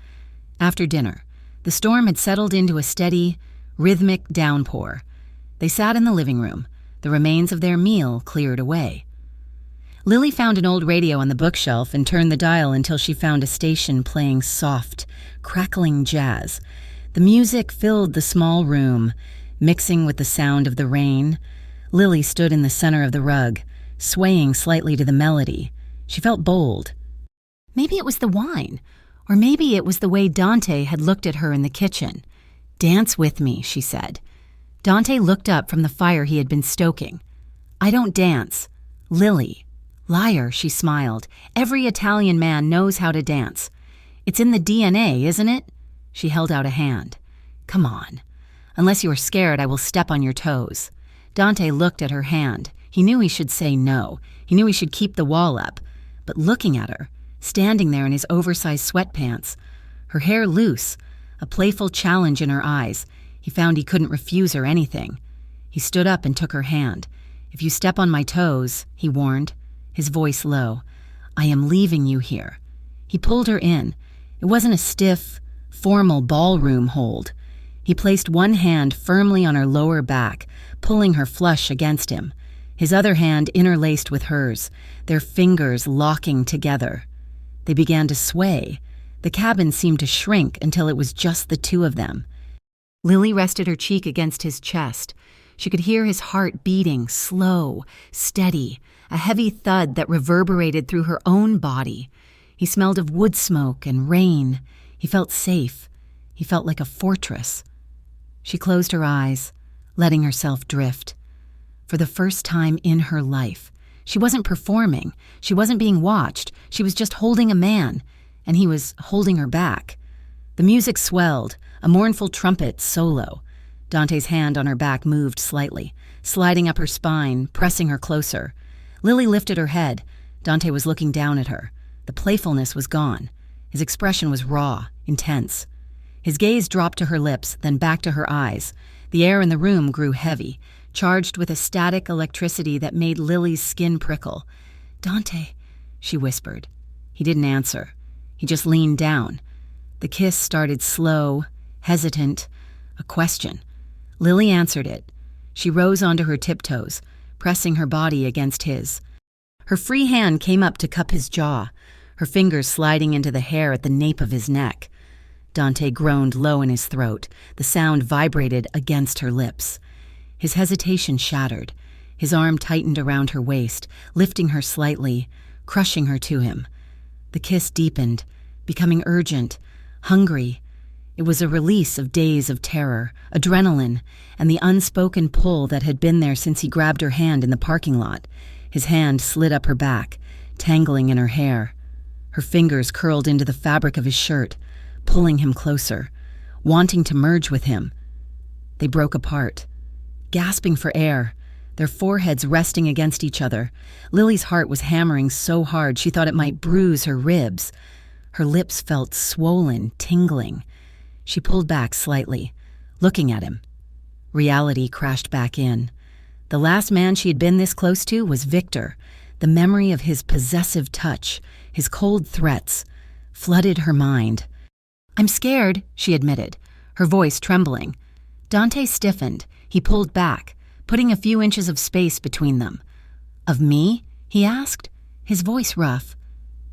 After dinner, the storm had settled into a steady, rhythmic downpour. They sat in the living room, the remains of their meal cleared away. Lily found an old radio on the bookshelf and turned the dial until she found a station playing soft, crackling jazz. The music filled the small room, mixing with the sound of the rain. Lily stood in the center of the rug, swaying slightly to the melody. She felt bold. Maybe it was the wine, or maybe it was the way Dante had looked at her in the kitchen. "Dance with me," she said. Dante looked up from the fire he had been stoking. "I don't dance." "Lily." "Liar," she smiled. "Every Italian man knows how to dance. It's in the DNA, isn't it?" She held out a hand. "Come on. Unless you are scared, I will step on your toes." Dante looked at her hand. He knew he should say no. He knew he should keep the wall up. But looking at her, standing there in his oversized sweatpants, her hair loose, a playful challenge in her eyes, he found he couldn't refuse her anything. He stood up and took her hand. "If you step on my toes," he warned, his voice low, "I am leaving you here." He pulled her in. It wasn't a stiff, formal ballroom hold. He placed one hand firmly on her lower back, pulling her flush against him, his other hand interlaced with hers, their fingers locking together. They began to sway. The cabin seemed to shrink until it was just the two of them. Lily rested her cheek against his chest. She could hear his heart beating, slow, steady, a heavy thud that reverberated through her own body. He smelled of wood smoke and rain. He felt safe. He felt like a fortress. She closed her eyes, letting herself drift. For the first time in her life, she wasn't performing. She wasn't being watched. She was just holding a man, and he was holding her back. The music swelled, a mournful trumpet solo. Dante's hand on her back moved slightly, sliding up her spine, pressing her closer. Lily lifted her head. Dante was looking down at her. The playfulness was gone. His expression was raw, intense. His gaze dropped to her lips, then back to her eyes. The air in the room grew heavy, charged with a static electricity that made Lily's skin prickle. "Dante," she whispered. He didn't answer. He just leaned down. The kiss started slow, hesitant, a question. Lily answered it. She rose onto her tiptoes, pressing her body against his. Her free hand came up to cup his jaw, her fingers sliding into the hair at the nape of his neck. Dante groaned low in his throat. The sound vibrated against her lips. His hesitation shattered. His arm tightened around her waist, lifting her slightly, crushing her to him. The kiss deepened, becoming urgent, hungry. It was a release of days of terror, adrenaline, and the unspoken pull that had been there since he grabbed her hand in the parking lot. His hand slid up her back, tangling in her hair. Her fingers curled into the fabric of his shirt, pulling him closer, wanting to merge with him. They broke apart, gasping for air, their foreheads resting against each other. Lily's heart was hammering so hard she thought it might bruise her ribs. Her lips felt swollen, tingling. She pulled back slightly, looking at him. Reality crashed back in. The last man she had been this close to was Victor. The memory of his possessive touch, his cold threats, flooded her mind. "I'm scared," she admitted, her voice trembling. Dante stiffened. He pulled back, putting a few inches of space between them. "Of me?" he asked, his voice rough.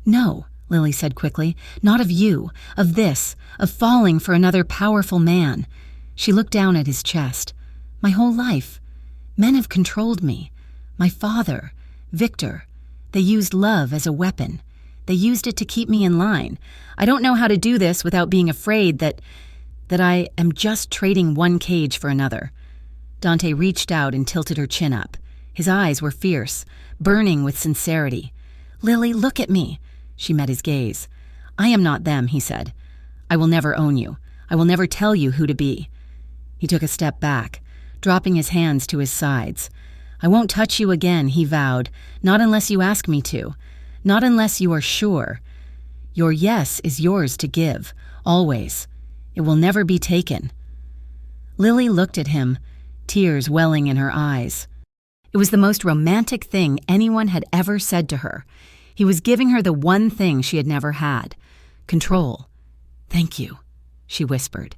"No," Lily said quickly, "not of you, of this, of falling for another powerful man." She looked down at his chest. "My whole life. Men have controlled me. My father, Victor. They used love as a weapon. They used it to keep me in line. I don't know how to do this without being afraid that I am just trading one cage for another." Dante reached out and tilted her chin up. His eyes were fierce, burning with sincerity. "Lily, look at me." She met his gaze. "I am not them," he said. "I will never own you. I will never tell you who to be." He took a step back, dropping his hands to his sides. "I won't touch you again," he vowed, "not unless you ask me to. Not unless you are sure. Your yes is yours to give, always. It will never be taken." Lily looked at him, tears welling in her eyes. It was the most romantic thing anyone had ever said to her. He was giving her the one thing she had never had: control. "Thank you," she whispered.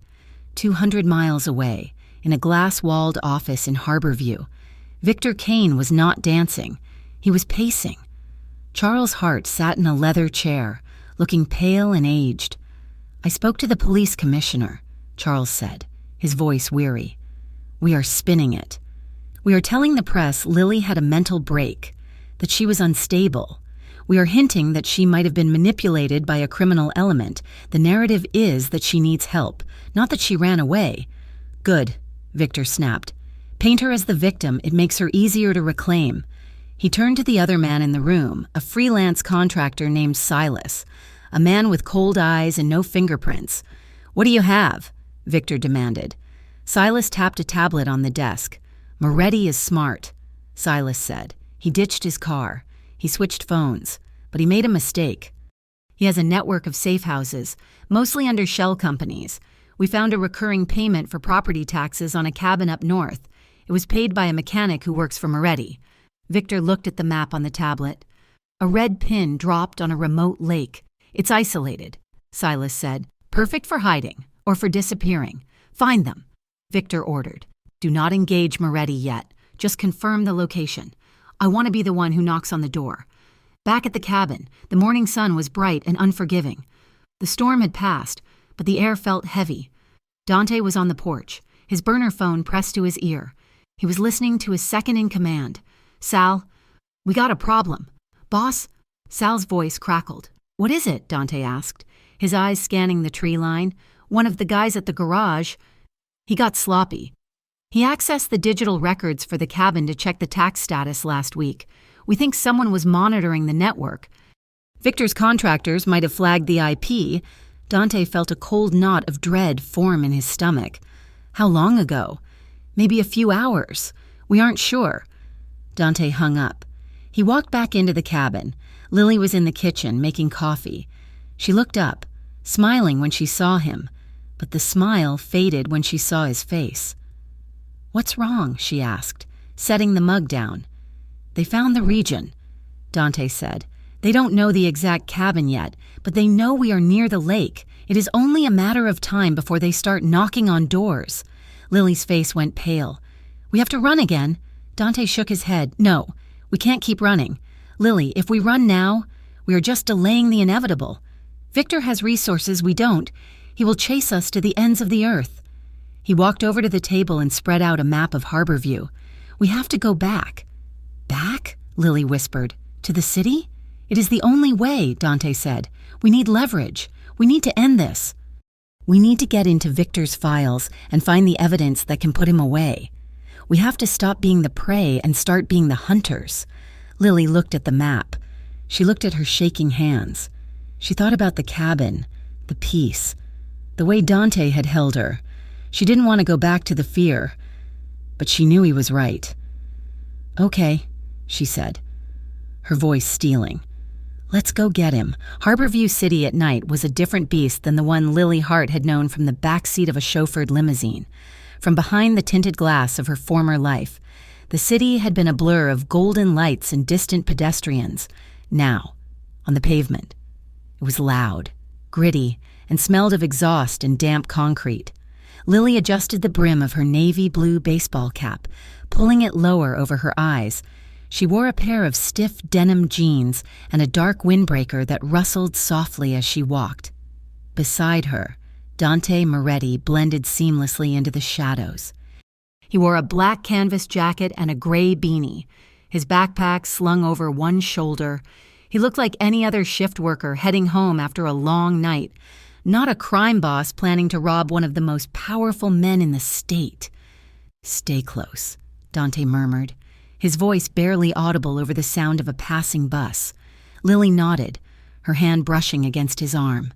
200 miles away, in a glass-walled office in Harborview, Victor Kane was not dancing. He was pacing. Charles Hart sat in a leather chair, looking pale and aged. "I spoke to the police commissioner," Charles said, his voice weary. "We are spinning it. We are telling the press Lily had a mental break, that she was unstable. We are hinting that she might have been manipulated by a criminal element. The narrative is that she needs help, not that she ran away." "Good," Victor snapped. "Paint her as the victim. It makes her easier to reclaim." He turned to the other man in the room, a freelance contractor named Silas, a man with cold eyes and no fingerprints. "What do you have?" Victor demanded. Silas tapped a tablet on the desk. "Moretti is smart," Silas said. "He ditched his car. He switched phones, but he made a mistake. He has a network of safe houses, mostly under shell companies. We found a recurring payment for property taxes on a cabin up north. It was paid by a mechanic who works for Moretti." Victor looked at the map on the tablet. "A red pin dropped on a remote lake. It's isolated," Silas said. "Perfect for hiding or for disappearing. Find them," Victor ordered. "Do not engage Moretti yet. Just confirm the location. I want to be the one who knocks on the door." Back at the cabin, the morning sun was bright and unforgiving. The storm had passed, but the air felt heavy. Dante was on the porch, his burner phone pressed to his ear. He was listening to his second-in-command. "Sal, we got a problem." "Boss?" Sal's voice crackled. "What is it?" Dante asked, his eyes scanning the tree line. "One of the guys at the garage." He got sloppy. "He accessed the digital records for the cabin to check the tax status last week. We think someone was monitoring the network. Victor's contractors might have flagged the IP." Dante felt a cold knot of dread form in his stomach. "How long ago?" "Maybe a few hours. We aren't sure." Dante hung up. He walked back into the cabin. Lily was in the kitchen, making coffee. She looked up, smiling when she saw him, but the smile faded when she saw his face. "What's wrong?" she asked, setting the mug down. "They found the region," Dante said. "They don't know the exact cabin yet, but they know we are near the lake. It is only a matter of time before they start knocking on doors." Lily's face went pale. We have to run again. Dante shook his head. No, we can't keep running. Lily, if we run now, we are just delaying the inevitable. Victor has resources we don't. He will chase us to the ends of the earth. He walked over to the table and spread out a map of Harborview. We have to go back. Back? Lily whispered. To the city? It is the only way, Dante said. We need leverage. We need to end this. We need to get into Victor's files and find the evidence that can put him away. We have to stop being the prey and start being the hunters. Lily looked at the map. She looked at her shaking hands. She thought about the cabin, the peace, the way Dante had held her. She didn't want to go back to the fear, but she knew he was right. Okay, she said, her voice stealing. Let's go get him. Harborview City at night was a different beast than the one Lily Hart had known from the back seat of a chauffeured limousine. From behind the tinted glass of her former life, the city had been a blur of golden lights and distant pedestrians. Now, on the pavement, it was loud, gritty, and smelled of exhaust and damp concrete. Lily adjusted the brim of her navy blue baseball cap, pulling it lower over her eyes. She wore a pair of stiff denim jeans and a dark windbreaker that rustled softly as she walked. Beside her, Dante Moretti blended seamlessly into the shadows. He wore a black canvas jacket and a gray beanie, his backpack slung over one shoulder. He looked like any other shift worker heading home after a long night, not a crime boss planning to rob one of the most powerful men in the state. Stay close, Dante murmured, his voice barely audible over the sound of a passing bus. Lily nodded, her hand brushing against his arm.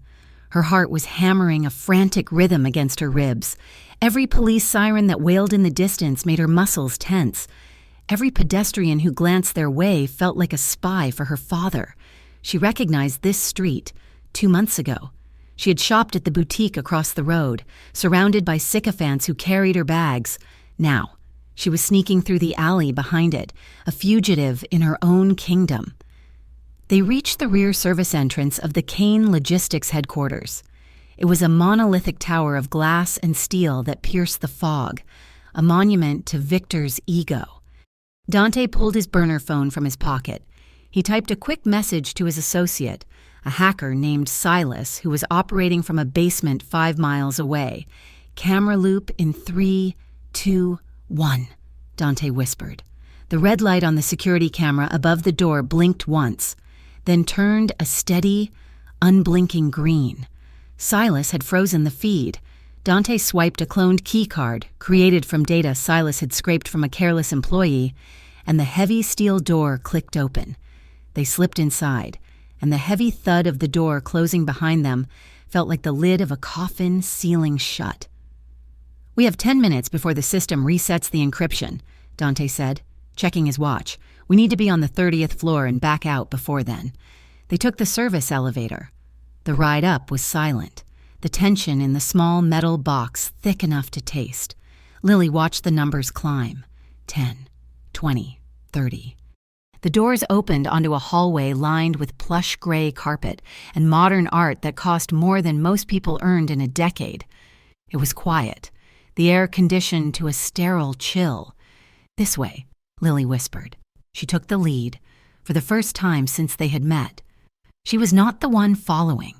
Her heart was hammering a frantic rhythm against her ribs. Every police siren that wailed in the distance made her muscles tense. Every pedestrian who glanced their way felt like a spy for her father. She recognized this street 2 months ago. She had shopped at the boutique across the road, surrounded by sycophants who carried her bags. Now, she was sneaking through the alley behind it, a fugitive in her own kingdom. They reached the rear service entrance of the Kane Logistics headquarters. It was a monolithic tower of glass and steel that pierced the fog, a monument to Victor's ego. Dante pulled his burner phone from his pocket. He typed a quick message to his associate, a hacker named Silas who was operating from a basement 5 miles away. Camera loop in 3, 2, 1, Dante whispered. The red light on the security camera above the door blinked once, then turned a steady, unblinking green. Silas had frozen the feed. Dante swiped a cloned keycard, created from data Silas had scraped from a careless employee, and the heavy steel door clicked open. They slipped inside, and the heavy thud of the door closing behind them felt like the lid of a coffin sealing shut. We have 10 minutes before the system resets the encryption, Dante said, checking his watch. We need to be on the 30th floor and back out before then. They took the service elevator. The ride up was silent, the tension in the small metal box thick enough to taste. Lily watched the numbers climb. 10, 20, 30. The doors opened onto a hallway lined with plush gray carpet and modern art that cost more than most people earned in a decade. It was quiet, the air conditioned to a sterile chill. This way, Lily whispered. She took the lead, for the first time since they had met. She was not the one following.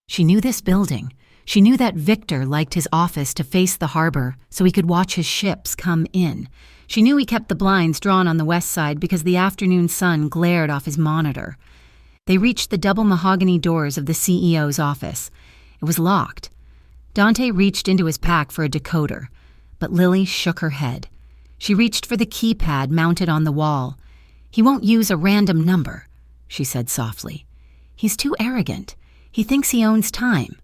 She knew this building. She knew that Victor liked his office to face the harbor so he could watch his ships come in. She knew he kept the blinds drawn on the west side because the afternoon sun glared off his monitor. They reached the double mahogany doors of the CEO's office. It was locked. Dante reached into his pack for a decoder, but Lily shook her head. She reached for the keypad mounted on the wall. He won't use a random number, she said softly. He's too arrogant. He thinks he owns time.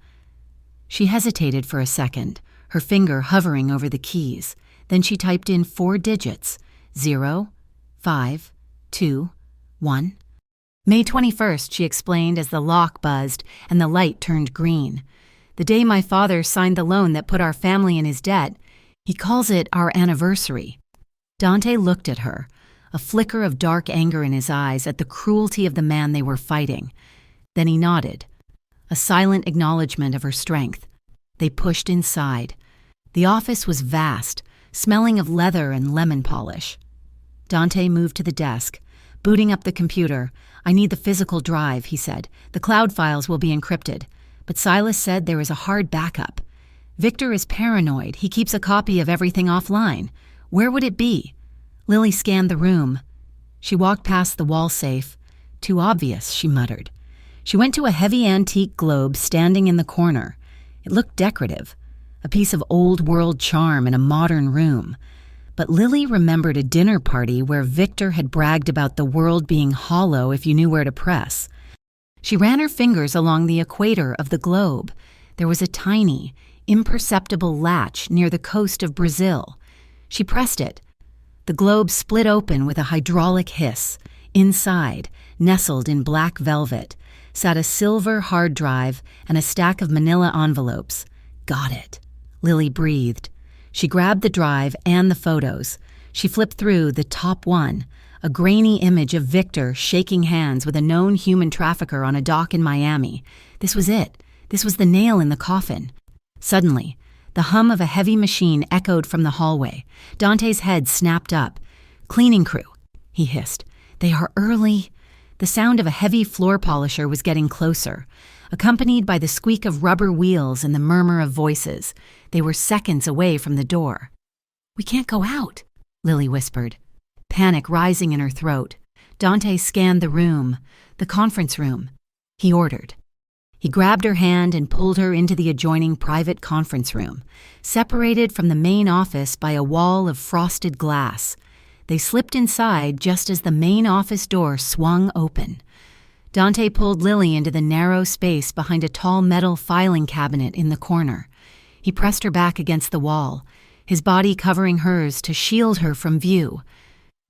She hesitated for a second, her finger hovering over the keys. Then she typed in 4 digits, 0, 5, 2, 1. May 21st, she explained as the lock buzzed and the light turned green. The day my father signed the loan that put our family in his debt. He calls it our anniversary. Dante looked at her, a flicker of dark anger in his eyes at the cruelty of the man they were fighting. Then he nodded, a silent acknowledgement of her strength. They pushed inside. The office was vast, smelling of leather and lemon polish. Dante moved to the desk. Booting up the computer. "I need the physical drive," he said. "The cloud files will be encrypted." But Silas said there is a hard backup. Victor is paranoid. He keeps a copy of everything offline. Where would it be? Lily scanned the room. She walked past the wall safe. "Too obvious," she muttered. She went to a heavy antique globe standing in the corner. It looked decorative, a piece of old-world charm in a modern room. But Lily remembered a dinner party where Victor had bragged about the world being hollow if you knew where to press. She ran her fingers along the equator of the globe. There was a tiny, imperceptible latch near the coast of Brazil. She pressed it. The globe split open with a hydraulic hiss. Inside, nestled in black velvet, sat a silver hard drive and a stack of manila envelopes. "Got it," Lily breathed. She grabbed the drive and the photos. She flipped through the top one, a grainy image of Victor shaking hands with a known human trafficker on a dock in Miami. This was it. This was the nail in the coffin. Suddenly, the hum of a heavy machine echoed from the hallway. Dante's head snapped up. "Cleaning crew," he hissed. "They are early." The sound of a heavy floor polisher was getting closer, accompanied by the squeak of rubber wheels and the murmur of voices. They were seconds away from the door. "We can't go out," Lily whispered, panic rising in her throat. Dante scanned the room, the conference room. He ordered. He grabbed her hand and pulled her into the adjoining private conference room, separated from the main office by a wall of frosted glass. They slipped inside just as the main office door swung open. Dante pulled Lily into the narrow space behind a tall metal filing cabinet in the corner. He pressed her back against the wall, his body covering hers to shield her from view.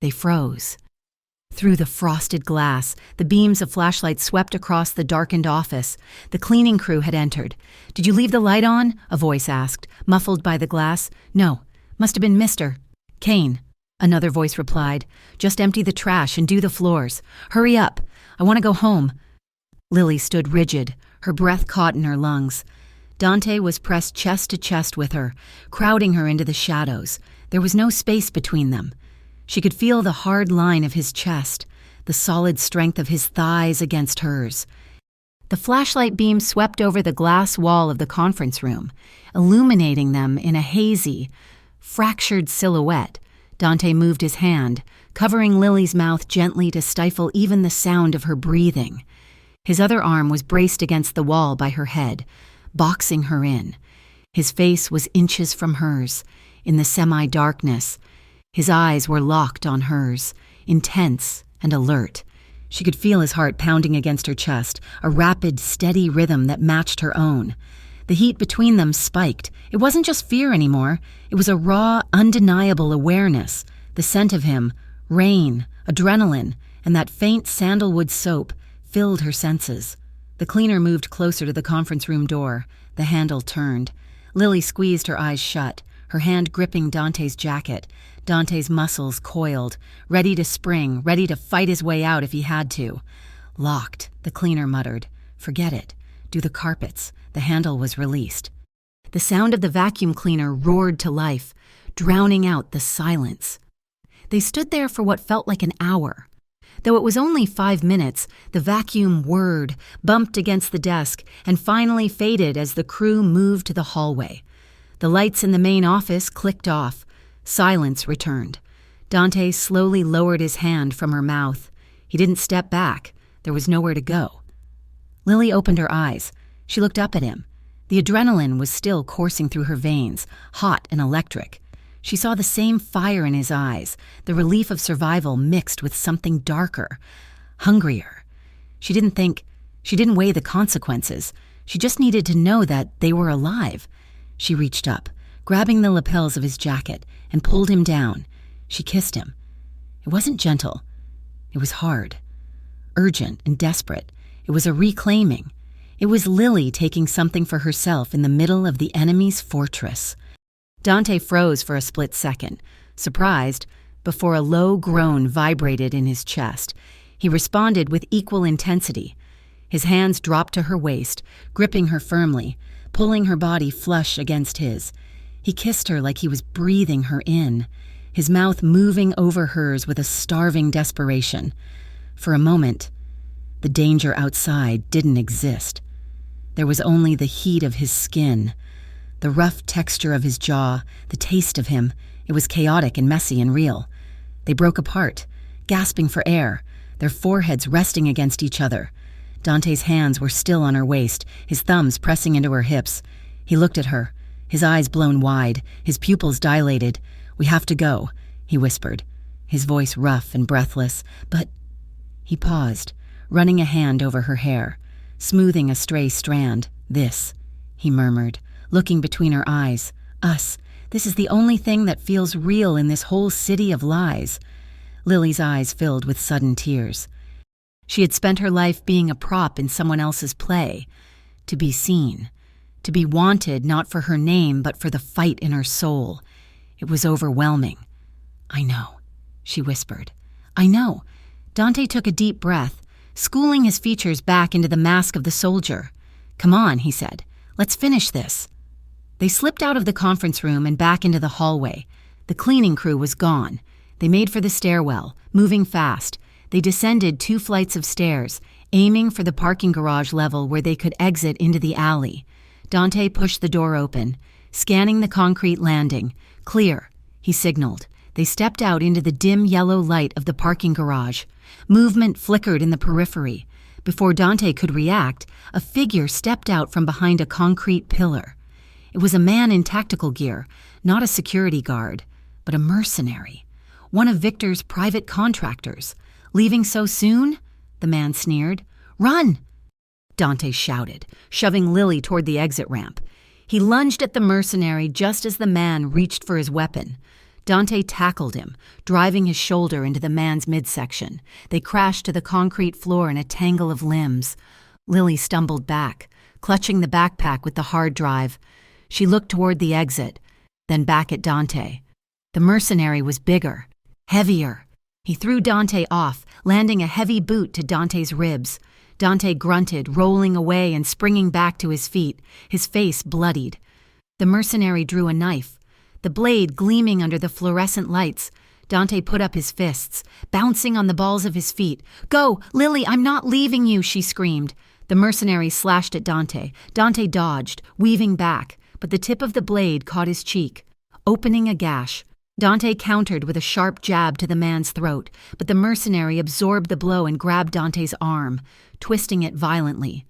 They froze. Through the frosted glass, the beams of flashlight swept across the darkened office. The cleaning crew had entered. "Did you leave the light on?" a voice asked, muffled by the glass. "No. Must have been Mr. Kane," another voice replied. "Just empty the trash and do the floors. Hurry up. I want to go home." Lily stood rigid, her breath caught in her lungs. Dante was pressed chest to chest with her, crowding her into the shadows. There was no space between them. She could feel the hard line of his chest, the solid strength of his thighs against hers. The flashlight beam swept over the glass wall of the conference room, illuminating them in a hazy, fractured silhouette. Dante moved his hand, covering Lily's mouth gently to stifle even the sound of her breathing. His other arm was braced against the wall by her head, boxing her in. His face was inches from hers, in the semi-darkness. His eyes were locked on hers, intense and alert. She could feel his heart pounding against her chest, a rapid, steady rhythm that matched her own. The heat between them spiked. It wasn't just fear anymore. It was a raw, undeniable awareness. The scent of him, rain, adrenaline, and that faint sandalwood soap filled her senses. The cleaner moved closer to the conference room door. The handle turned. Lily squeezed her eyes shut, her hand gripping Dante's jacket. Dante's muscles coiled, ready to spring, ready to fight his way out if he had to. "Locked," the cleaner muttered. "Forget it. Do the carpets." The handle was released. The sound of the vacuum cleaner roared to life, drowning out the silence. They stood there for what felt like an hour. Though it was only 5 minutes, the vacuum whirred, bumped against the desk, and finally faded as the crew moved to the hallway. The lights in the main office clicked off. Silence returned. Dante slowly lowered his hand from her mouth. He didn't step back. There was nowhere to go. Lily opened her eyes. She looked up at him. The adrenaline was still coursing through her veins, hot and electric. She saw the same fire in his eyes, the relief of survival mixed with something darker, hungrier. She didn't weigh the consequences. She just needed to know that they were alive. She reached up, grabbing the lapels of his jacket, and pulled him down. She kissed him. It wasn't gentle. It was hard, urgent and desperate. It was a reclaiming. It was Lily taking something for herself in the middle of the enemy's fortress. Dante froze for a split second, surprised, before a low groan vibrated in his chest. He responded with equal intensity. His hands dropped to her waist, gripping her firmly, pulling her body flush against his. He kissed her like he was breathing her in, his mouth moving over hers with a starving desperation. For a moment, the danger outside didn't exist. There was only the heat of his skin, the rough texture of his jaw, the taste of him. It was chaotic and messy and real. They broke apart, gasping for air, their foreheads resting against each other. Dante's hands were still on her waist, his thumbs pressing into her hips. He looked at her, his eyes blown wide, his pupils dilated. "We have to go," he whispered, his voice rough and breathless. "But—" He paused, running a hand over her hair, smoothing a stray strand. "This," he murmured, looking between her eyes. "Us. This is the only thing that feels real in this whole city of lies." Lily's eyes filled with sudden tears. She had spent her life being a prop in someone else's play, to be seen, to be wanted not for her name but for the fight in her soul. It was overwhelming. "I know," she whispered. "I know." Dante took a deep breath, schooling his features back into the mask of the soldier. "Come on," he said. "Let's finish this." They slipped out of the conference room and back into the hallway. The cleaning crew was gone. They made for the stairwell, moving fast. They descended 2 flights of stairs, aiming for the parking garage level where they could exit into the alley. Dante pushed the door open, scanning the concrete landing. "Clear," he signaled. They stepped out into the dim yellow light of the parking garage. Movement flickered in the periphery. Before Dante could react, a figure stepped out from behind a concrete pillar. It was a man in tactical gear, not a security guard, but a mercenary, one of Victor's private contractors. "Leaving so soon?" the man sneered. "Run!" Dante shouted, shoving Lily toward the exit ramp. He lunged at the mercenary just as the man reached for his weapon. Dante tackled him, driving his shoulder into the man's midsection. They crashed to the concrete floor in a tangle of limbs. Lily stumbled back, clutching the backpack with the hard drive. She looked toward the exit, then back at Dante. The mercenary was bigger, heavier. He threw Dante off, landing a heavy boot to Dante's ribs. Dante grunted, rolling away and springing back to his feet, his face bloodied. The mercenary drew a knife, the blade gleaming under the fluorescent lights. Dante put up his fists, bouncing on the balls of his feet. "Go, Lily, I'm not leaving you," she screamed. The mercenary slashed at Dante. Dante dodged, weaving back, but the tip of the blade caught his cheek, opening a gash. Dante countered with a sharp jab to the man's throat, but the mercenary absorbed the blow and grabbed Dante's arm, twisting it violently.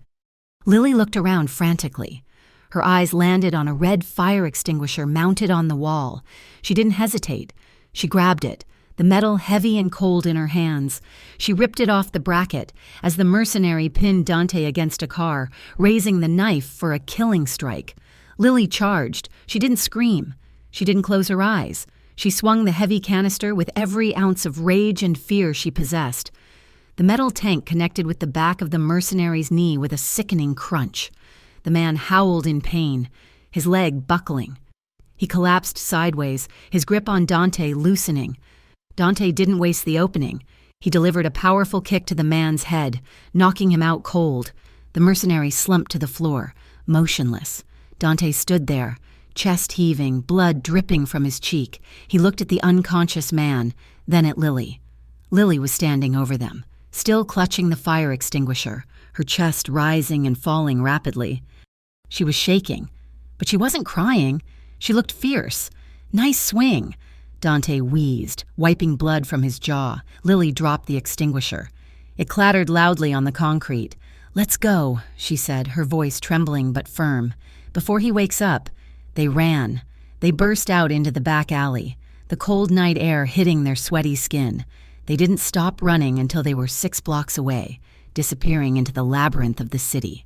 Lily looked around frantically. Her eyes landed on a red fire extinguisher mounted on the wall. She didn't hesitate. She grabbed it, the metal heavy and cold in her hands. She ripped it off the bracket as the mercenary pinned Dante against a car, raising the knife for a killing strike. Lily charged. She didn't scream. She didn't close her eyes. She swung the heavy canister with every ounce of rage and fear she possessed. The metal tank connected with the back of the mercenary's knee with a sickening crunch. The man howled in pain, his leg buckling. He collapsed sideways, his grip on Dante loosening. Dante didn't waste the opening. He delivered a powerful kick to the man's head, knocking him out cold. The mercenary slumped to the floor, motionless. Dante stood there, chest heaving, blood dripping from his cheek. He looked at the unconscious man, then at Lily. Lily was standing over them, still clutching the fire extinguisher, her chest rising and falling rapidly. She was shaking, but she wasn't crying. She looked fierce. "Nice swing." Dante wheezed, wiping blood from his jaw. Lily dropped the extinguisher. It clattered loudly on the concrete. "Let's go," she said, her voice trembling but firm. "Before he wakes up." They ran. They burst out into the back alley, the cold night air hitting their sweaty skin. They didn't stop running until they were 6 blocks away, disappearing into the labyrinth of the city.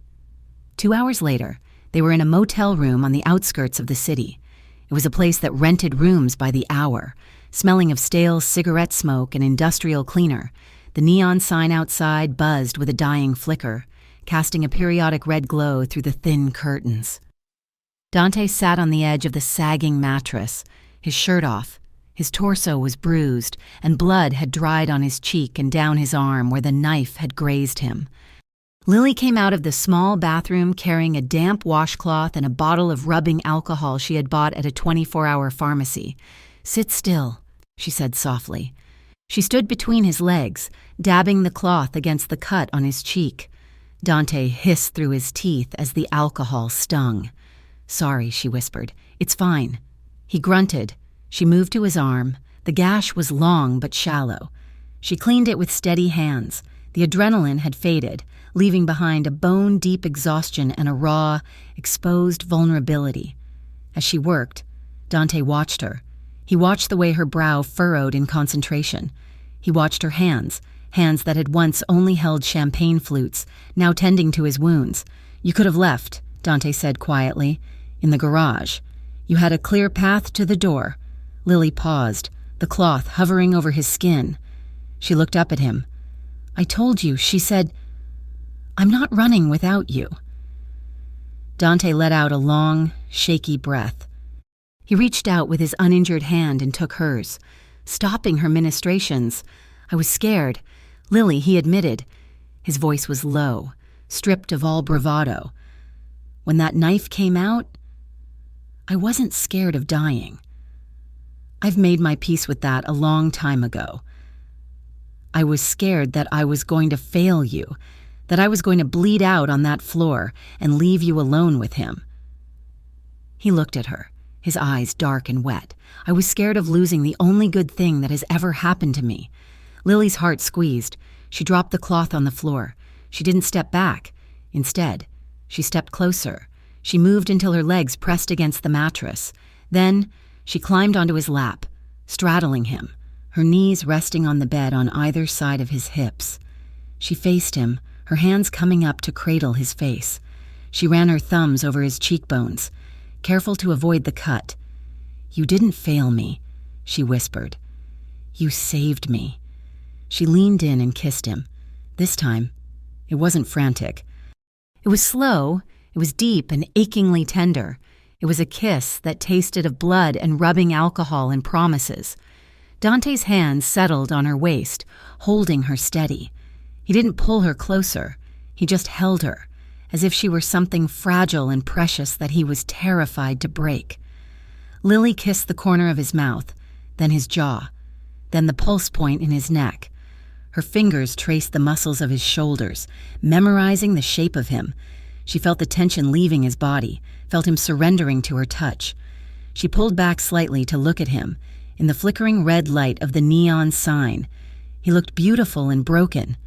2 hours later, they were in a motel room on the outskirts of the city. It was a place that rented rooms by the hour, smelling of stale cigarette smoke and industrial cleaner. The neon sign outside buzzed with a dying flicker, casting a periodic red glow through the thin curtains. Dante sat on the edge of the sagging mattress, his shirt off. His torso was bruised, and blood had dried on his cheek and down his arm where the knife had grazed him. Lily came out of the small bathroom carrying a damp washcloth and a bottle of rubbing alcohol she had bought at a 24-hour pharmacy. "Sit still," she said softly. She stood between his legs, dabbing the cloth against the cut on his cheek. Dante hissed through his teeth as the alcohol stung. "Sorry," she whispered. "It's fine." He grunted. She moved to his arm. The gash was long but shallow. She cleaned it with steady hands. The adrenaline had faded, leaving behind a bone-deep exhaustion and a raw, exposed vulnerability. As she worked, Dante watched her. He watched the way her brow furrowed in concentration. He watched her hands that had once only held champagne flutes, now tending to his wounds. "You could have left," Dante said quietly. "In the garage. You had a clear path to the door." Lily paused, the cloth hovering over his skin. She looked up at him. "I told you," she said. "I'm not running without you." Dante let out a long, shaky breath. He reached out with his uninjured hand and took hers, stopping her ministrations. "I was scared." "Lily," he admitted. His voice was low, stripped of all bravado. "When that knife came out, I wasn't scared of dying. I've made my peace with that a long time ago. I was scared that I was going to fail you, that I was going to bleed out on that floor and leave you alone with him." He looked at her, his eyes dark and wet. "I was scared of losing the only good thing that has ever happened to me." Lily's heart squeezed. She dropped the cloth on the floor. She didn't step back. Instead, she stepped closer. She moved until her legs pressed against the mattress. Then, she climbed onto his lap, straddling him, her knees resting on the bed on either side of his hips. She faced him, her hands coming up to cradle his face. She ran her thumbs over his cheekbones, careful to avoid the cut. "You didn't fail me," she whispered. "You saved me." She leaned in and kissed him. This time, it wasn't frantic. It was slow, it was deep and achingly tender. It was a kiss that tasted of blood and rubbing alcohol and promises. Dante's hands settled on her waist, holding her steady. He didn't pull her closer. He just held her, as if she were something fragile and precious that he was terrified to break. Lily kissed the corner of his mouth, then his jaw, then the pulse point in his neck. Her fingers traced the muscles of his shoulders, memorizing the shape of him. She felt the tension leaving his body, felt him surrendering to her touch. She pulled back slightly to look at him, in the flickering red light of the neon sign. He looked beautiful and broken.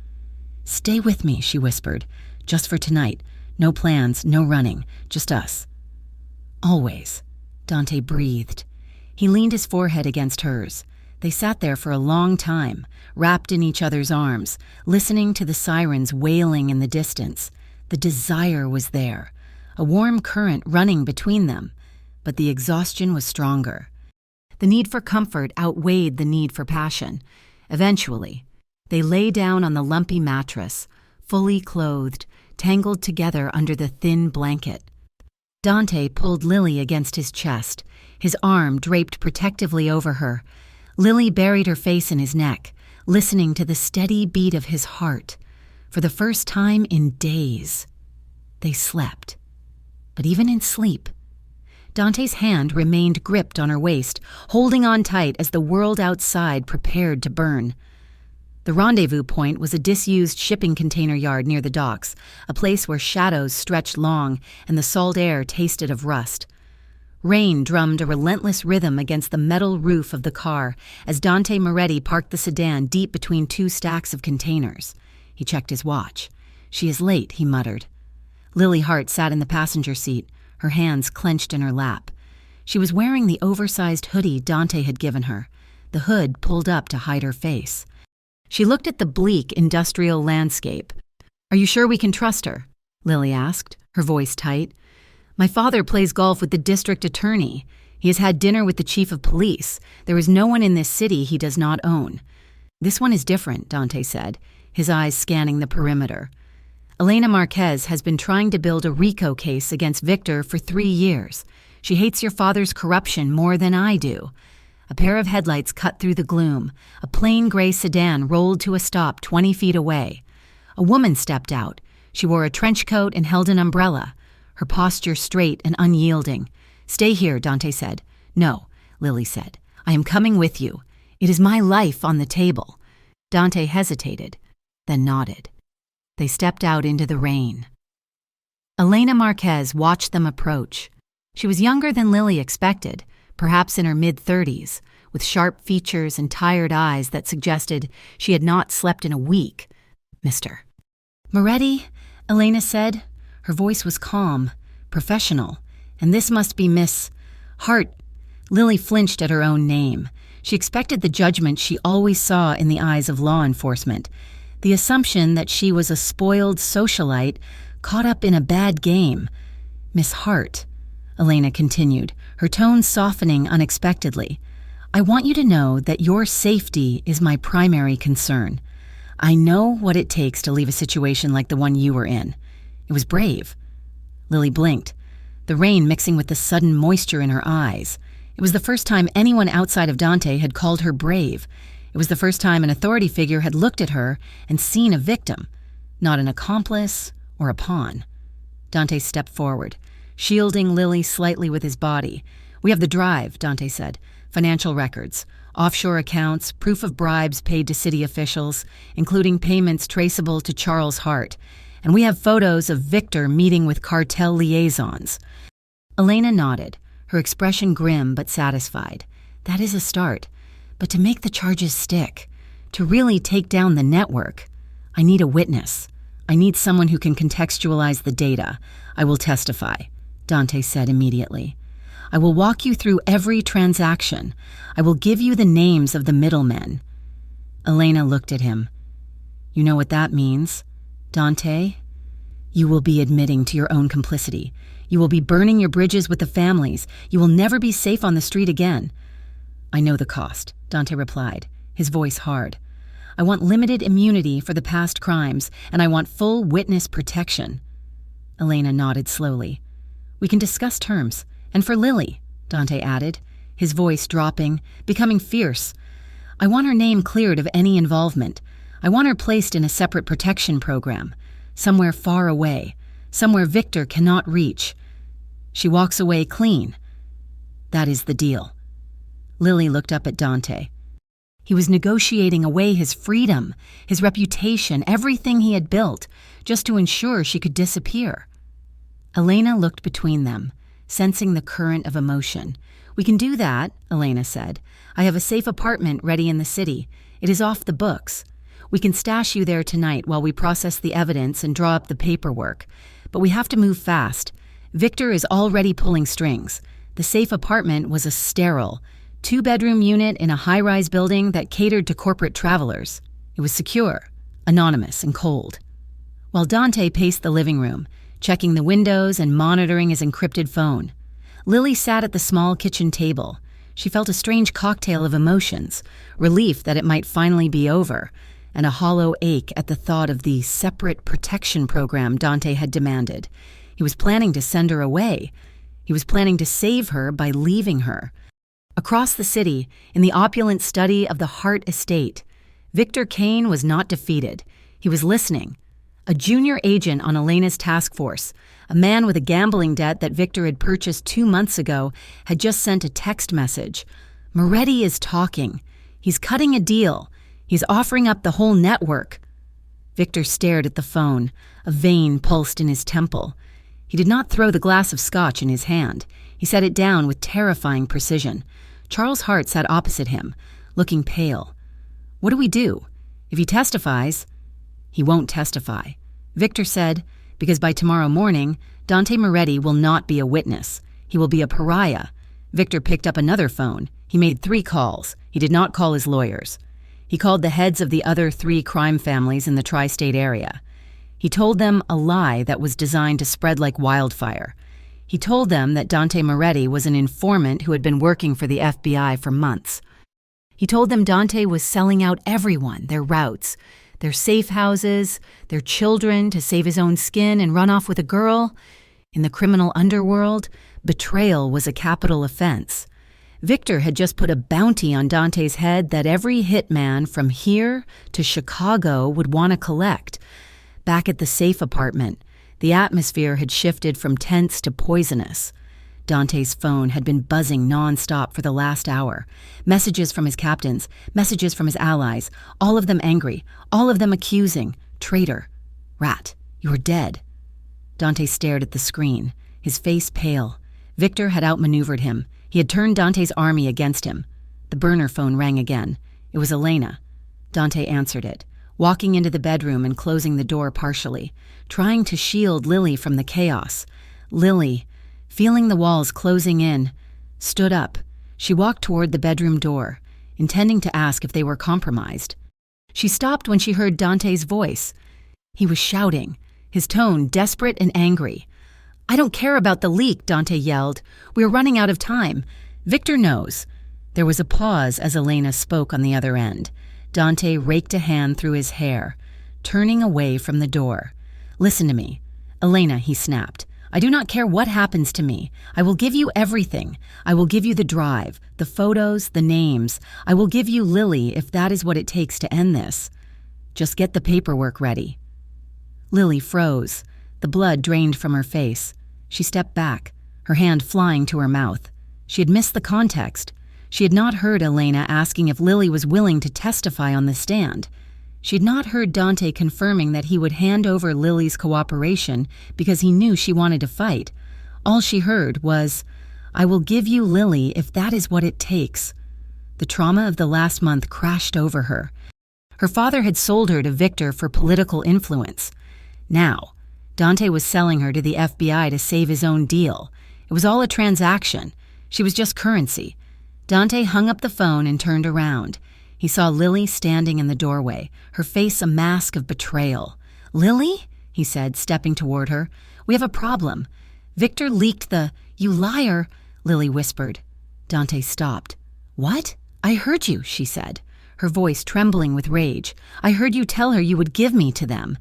"Stay with me," she whispered. "Just for tonight. No plans, no running, just us." "Always," Dante breathed. He leaned his forehead against hers. They sat there for a long time, wrapped in each other's arms, listening to the sirens wailing in the distance. The desire was there, a warm current running between them, but the exhaustion was stronger. The need for comfort outweighed the need for passion. Eventually, they lay down on the lumpy mattress, fully clothed, tangled together under the thin blanket. Dante pulled Lily against his chest, his arm draped protectively over her. Lily buried her face in his neck, listening to the steady beat of his heart. For the first time in days, they slept. But even in sleep, Dante's hand remained gripped on her waist, holding on tight as the world outside prepared to burn. The rendezvous point was a disused shipping container yard near the docks, a place where shadows stretched long and the salt air tasted of rust. Rain drummed a relentless rhythm against the metal roof of the car as Dante Moretti parked the sedan deep between two stacks of containers. He checked his watch. "She is late," he muttered. Lily Hart sat in the passenger seat, her hands clenched in her lap. She was wearing the oversized hoodie Dante had given her, the hood pulled up to hide her face. She looked at the bleak industrial landscape. "Are you sure we can trust her?" Lily asked, her voice tight. "My father plays golf with the district attorney. He has had dinner with the chief of police. There is no one in this city he does not own." "This one is different," Dante said, his eyes scanning the perimeter. "Elena Marquez has been trying to build a RICO case against Victor for 3 years. She hates your father's corruption more than I do." A pair of headlights cut through the gloom. A plain gray sedan rolled to a stop 20 feet away. A woman stepped out, She wore a trench coat and held an umbrella, her posture straight and unyielding. "Stay here," Dante said. "No," Lily said. "I am coming with you. It is my life on the table." Dante hesitated, then nodded. They stepped out into the rain. Elena Marquez watched them approach. She was younger than Lily expected, perhaps in her mid-30s, with sharp features and tired eyes that suggested she had not slept in a week. "Mr. Moretti," Elena said. Her voice was calm, professional, and this must be Miss Hart. Lily flinched at her own name. She expected the judgment she always saw in the eyes of law enforcement, the assumption that she was a spoiled socialite caught up in a bad game. "Miss Hart," Elena continued, her tone softening unexpectedly, "I want you to know that your safety is my primary concern. I know what it takes to leave a situation like the one you were in. It was brave." Lily blinked, the rain mixing with the sudden moisture in her eyes. It was the first time anyone outside of Dante had called her brave. It was the first time an authority figure had looked at her and seen a victim, not an accomplice or a pawn. Dante stepped forward, shielding Lily slightly with his body. "We have the drive," Dante said. "Financial records, offshore accounts, proof of bribes paid to city officials, including payments traceable to Charles Hart. And we have photos of Victor meeting with cartel liaisons." Elena nodded, her expression grim but satisfied. "That is a start. But to make the charges stick, to really take down the network, I need a witness. I need someone who can contextualize the data. I will testify," Dante said immediately. "I will walk you through every transaction. I will give you the names of the middlemen." Elena looked at him. "You know what that means, Dante? You will be admitting to your own complicity. You will be burning your bridges with the families. You will never be safe on the street again." "I know the cost," Dante replied, his voice hard. "I want limited immunity for the past crimes, and I want full witness protection." Elena nodded slowly. "We can discuss terms. And for Lily," Dante added, his voice dropping, becoming fierce. "I want her name cleared of any involvement. I want her placed in a separate protection program, somewhere far away, somewhere Victor cannot reach. She walks away clean. That is the deal." Lily looked up at Dante. He was negotiating away his freedom, his reputation, everything he had built, just to ensure she could disappear. Elena looked between them, sensing the current of emotion. "We can do that," Elena said. "I have a safe apartment ready in the city. It is off the books. We can stash you there tonight while we process the evidence and draw up the paperwork. But we have to move fast. Victor is already pulling strings. The safe apartment was a sterile, 2-bedroom unit in a high-rise building that catered to corporate travelers. It was secure, anonymous, and cold." While Dante paced the living room, checking the windows and monitoring his encrypted phone, Lily sat at the small kitchen table. She felt a strange cocktail of emotions, relief that it might finally be over, and a hollow ache at the thought of the separate protection program Dante had demanded. He was planning to send her away. He was planning to save her by leaving her. Across the city, in the opulent study of the Hart estate, Victor Kane was not defeated. He was listening. A junior agent on Elena's task force, a man with a gambling debt that Victor had purchased 2 months ago, had just sent a text message. "Moretti is talking. He's cutting a deal. He's offering up the whole network." Victor stared at the phone. A vein pulsed in his temple. He did not throw the glass of scotch in his hand. He set it down with terrifying precision. Charles Hart sat opposite him, looking pale. "What do we do? If he testifies—" "He won't testify," Victor said, "because by tomorrow morning, Dante Moretti will not be a witness. He will be a pariah." Victor picked up another phone. He made 3 calls. He did not call his lawyers. He called the heads of the other 3 crime families in the tri-state area. He told them a lie that was designed to spread like wildfire. He told them that Dante Moretti was an informant who had been working for the FBI for months. He told them Dante was selling out everyone, their routes, their safe houses, their children to save his own skin and run off with a girl. In the criminal underworld, betrayal was a capital offense. Victor had just put a bounty on Dante's head that every hitman from here to Chicago would want to collect. Back at the safe apartment, the atmosphere had shifted from tense to poisonous. Dante's phone had been buzzing non-stop for the last hour. Messages from his captains, messages from his allies, all of them angry, all of them accusing. Traitor. Rat. You're dead. Dante stared at the screen, his face pale. Victor had outmaneuvered him. He had turned Dante's army against him. The burner phone rang again. It was Elena. Dante answered it, walking into the bedroom and closing the door partially, trying to shield Lily from the chaos. Lily, feeling the walls closing in, stood up. She walked toward the bedroom door, intending to ask if they were compromised. She stopped when she heard Dante's voice. He was shouting, his tone desperate and angry. "I don't care about the leak," Dante yelled. "We're running out of time. Victor knows." There was a pause as Elena spoke on the other end. Dante raked a hand through his hair, turning away from the door. "Listen to me." "Elena," he snapped. "I do not care what happens to me. I will give you everything. I will give you the drive, the photos, the names. I will give you Lily if that is what it takes to end this. Just get the paperwork ready." Lily froze. The blood drained from her face. She stepped back, her hand flying to her mouth. She had missed the context. She had not heard Elena asking if Lily was willing to testify on the stand. She had not heard Dante confirming that he would hand over Lily's cooperation because he knew she wanted to fight. All she heard was, "I will give you Lily if that is what it takes." The trauma of the last month crashed over her. Her father had sold her to Victor for political influence. Now, Dante was selling her to the FBI to save his own deal. It was all a transaction. She was just currency. Dante hung up the phone and turned around. He saw Lily standing in the doorway, her face a mask of betrayal. "Lily?" he said, stepping toward her. "We have a problem. Victor leaked the—" "You liar," Lily whispered. Dante stopped. "What?" "I heard you," she said, her voice trembling with rage. "I heard you tell her you would give me to them."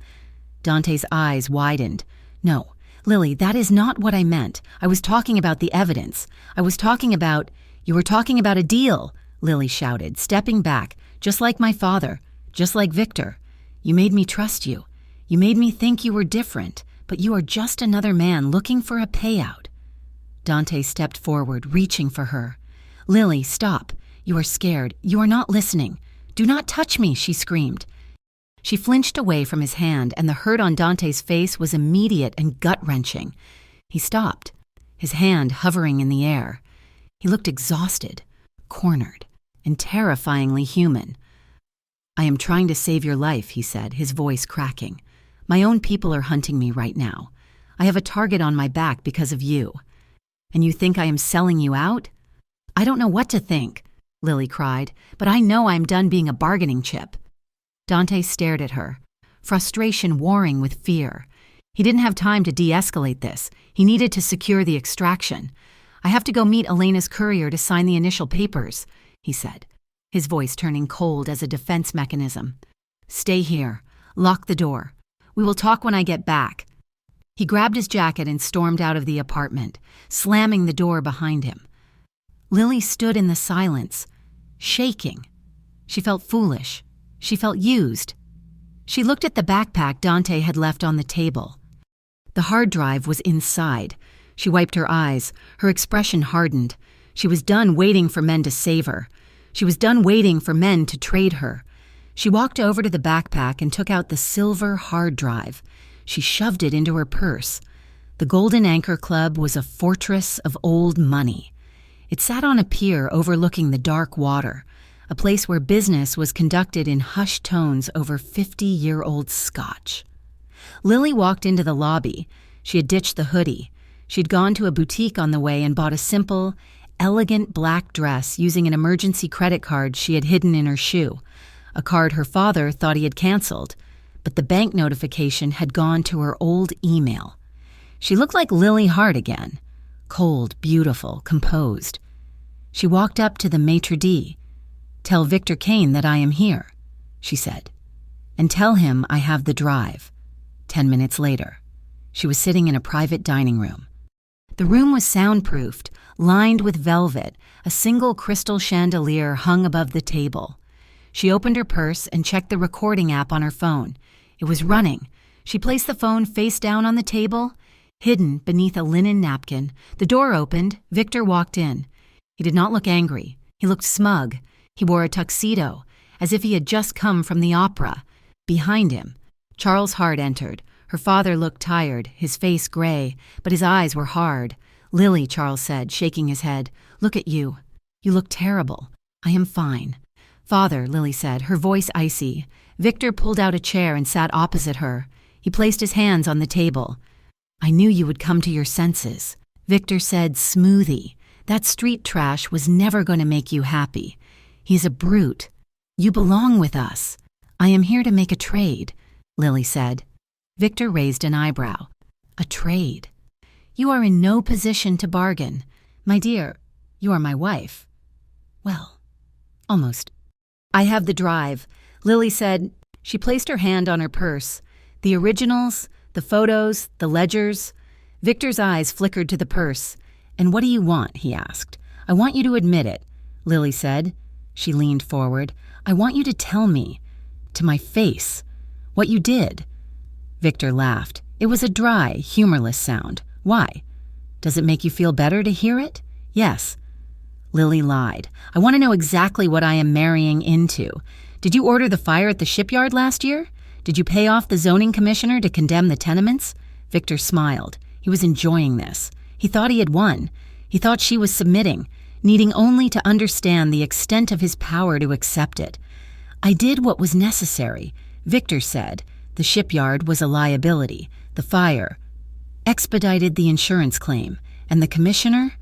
Dante's eyes widened. "No, Lily, that is not what I meant. I was talking about the evidence. I was talking about—" "You were talking about a deal," Lily shouted, stepping back, "just like my father, just like Victor. You made me trust you. You made me think you were different, but you are just another man looking for a payout." Dante stepped forward, reaching for her. "Lily, stop. You are scared. You are not listening. Do not touch me," she screamed. She flinched away from his hand, and the hurt on Dante's face was immediate and gut-wrenching. He stopped, his hand hovering in the air. He looked exhausted, cornered, and terrifyingly human. "I am trying to save your life," he said, his voice cracking. "My own people are hunting me right now. I have a target on my back because of you. And you think I am selling you out?" "I don't know what to think," Lily cried, "but I know I am done being a bargaining chip." Dante stared at her, frustration warring with fear. He didn't have time to de-escalate this. He needed to secure the extraction. "I have to go meet Elena's courier to sign the initial papers," he said, his voice turning cold as a defense mechanism. "Stay here. Lock the door. We will talk when I get back." He grabbed his jacket and stormed out of the apartment, slamming the door behind him. Lily stood in the silence, shaking. She felt foolish. She felt used. She looked at the backpack Dante had left on the table. The hard drive was inside. She wiped her eyes. Her expression hardened. She was done waiting for men to save her. She was done waiting for men to trade her. She walked over to the backpack and took out the silver hard drive. She shoved it into her purse. The Golden Anchor Club was a fortress of old money. It sat on a pier overlooking the dark water, a place where business was conducted in hushed tones over 50-year-old scotch. Lily walked into the lobby. She had ditched the hoodie. She'd gone to a boutique on the way and bought a simple, elegant black dress using an emergency credit card she had hidden in her shoe, a card her father thought he had canceled, but the bank notification had gone to her old email. She looked like Lily Hart again, cold, beautiful, composed. She walked up to the maitre d'. "Tell Victor Kane that I am here," she said. "And tell him I have the drive." 10 minutes later, she was sitting in a private dining room. The room was soundproofed, lined with velvet. A single crystal chandelier hung above the table. She opened her purse and checked the recording app on her phone. It was running. She placed the phone face down on the table, hidden beneath a linen napkin. The door opened. Victor walked in. He did not look angry. He looked smug. He wore a tuxedo, as if he had just come from the opera. Behind him, Charles Hart entered. Her father looked tired, his face gray, but his eyes were hard. "Lily," Charles said, shaking his head, "look at you. You look terrible." "I am fine." "Father," Lily said, her voice icy. Victor pulled out a chair and sat opposite her. He placed his hands on the table. "I knew you would come to your senses." Victor said, "Smoothie. That street trash was never going to make you happy. He's a brute. You belong with us." "I am here to make a trade," Lily said. Victor raised an eyebrow. "A trade? You are in no position to bargain. My dear, you are my wife." "Well, almost." "I have the drive," Lily said. She placed her hand on her purse. "The originals, the photos, the ledgers." Victor's eyes flickered to the purse. "And what do you want?" he asked. "I want you to admit it," Lily said. She leaned forward. "I want you to tell me, to my face, what you did." Victor laughed. It was a dry, humorless sound. "Why? Does it make you feel better to hear it?" "Yes." Lily lied. "I want to know exactly what I am marrying into. Did you order the fire at the shipyard last year? Did you pay off the zoning commissioner to condemn the tenements?" Victor smiled. He was enjoying this. He thought he had won. He thought she was submitting, needing only to understand the extent of his power to accept it. "I did what was necessary," Victor said. The shipyard was a liability. The fire expedited the insurance claim. And the commissioner?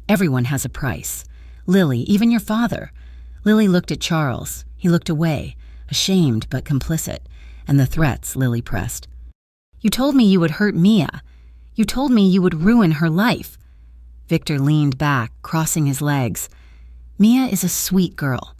Everyone has a price. Lily, even your father. Lily looked at Charles. He looked away, ashamed but complicit. And the threats, Lily pressed. "You told me you would hurt Mia. You told me you would ruin her life." Victor leaned back, crossing his legs. "Mia is a sweet girl.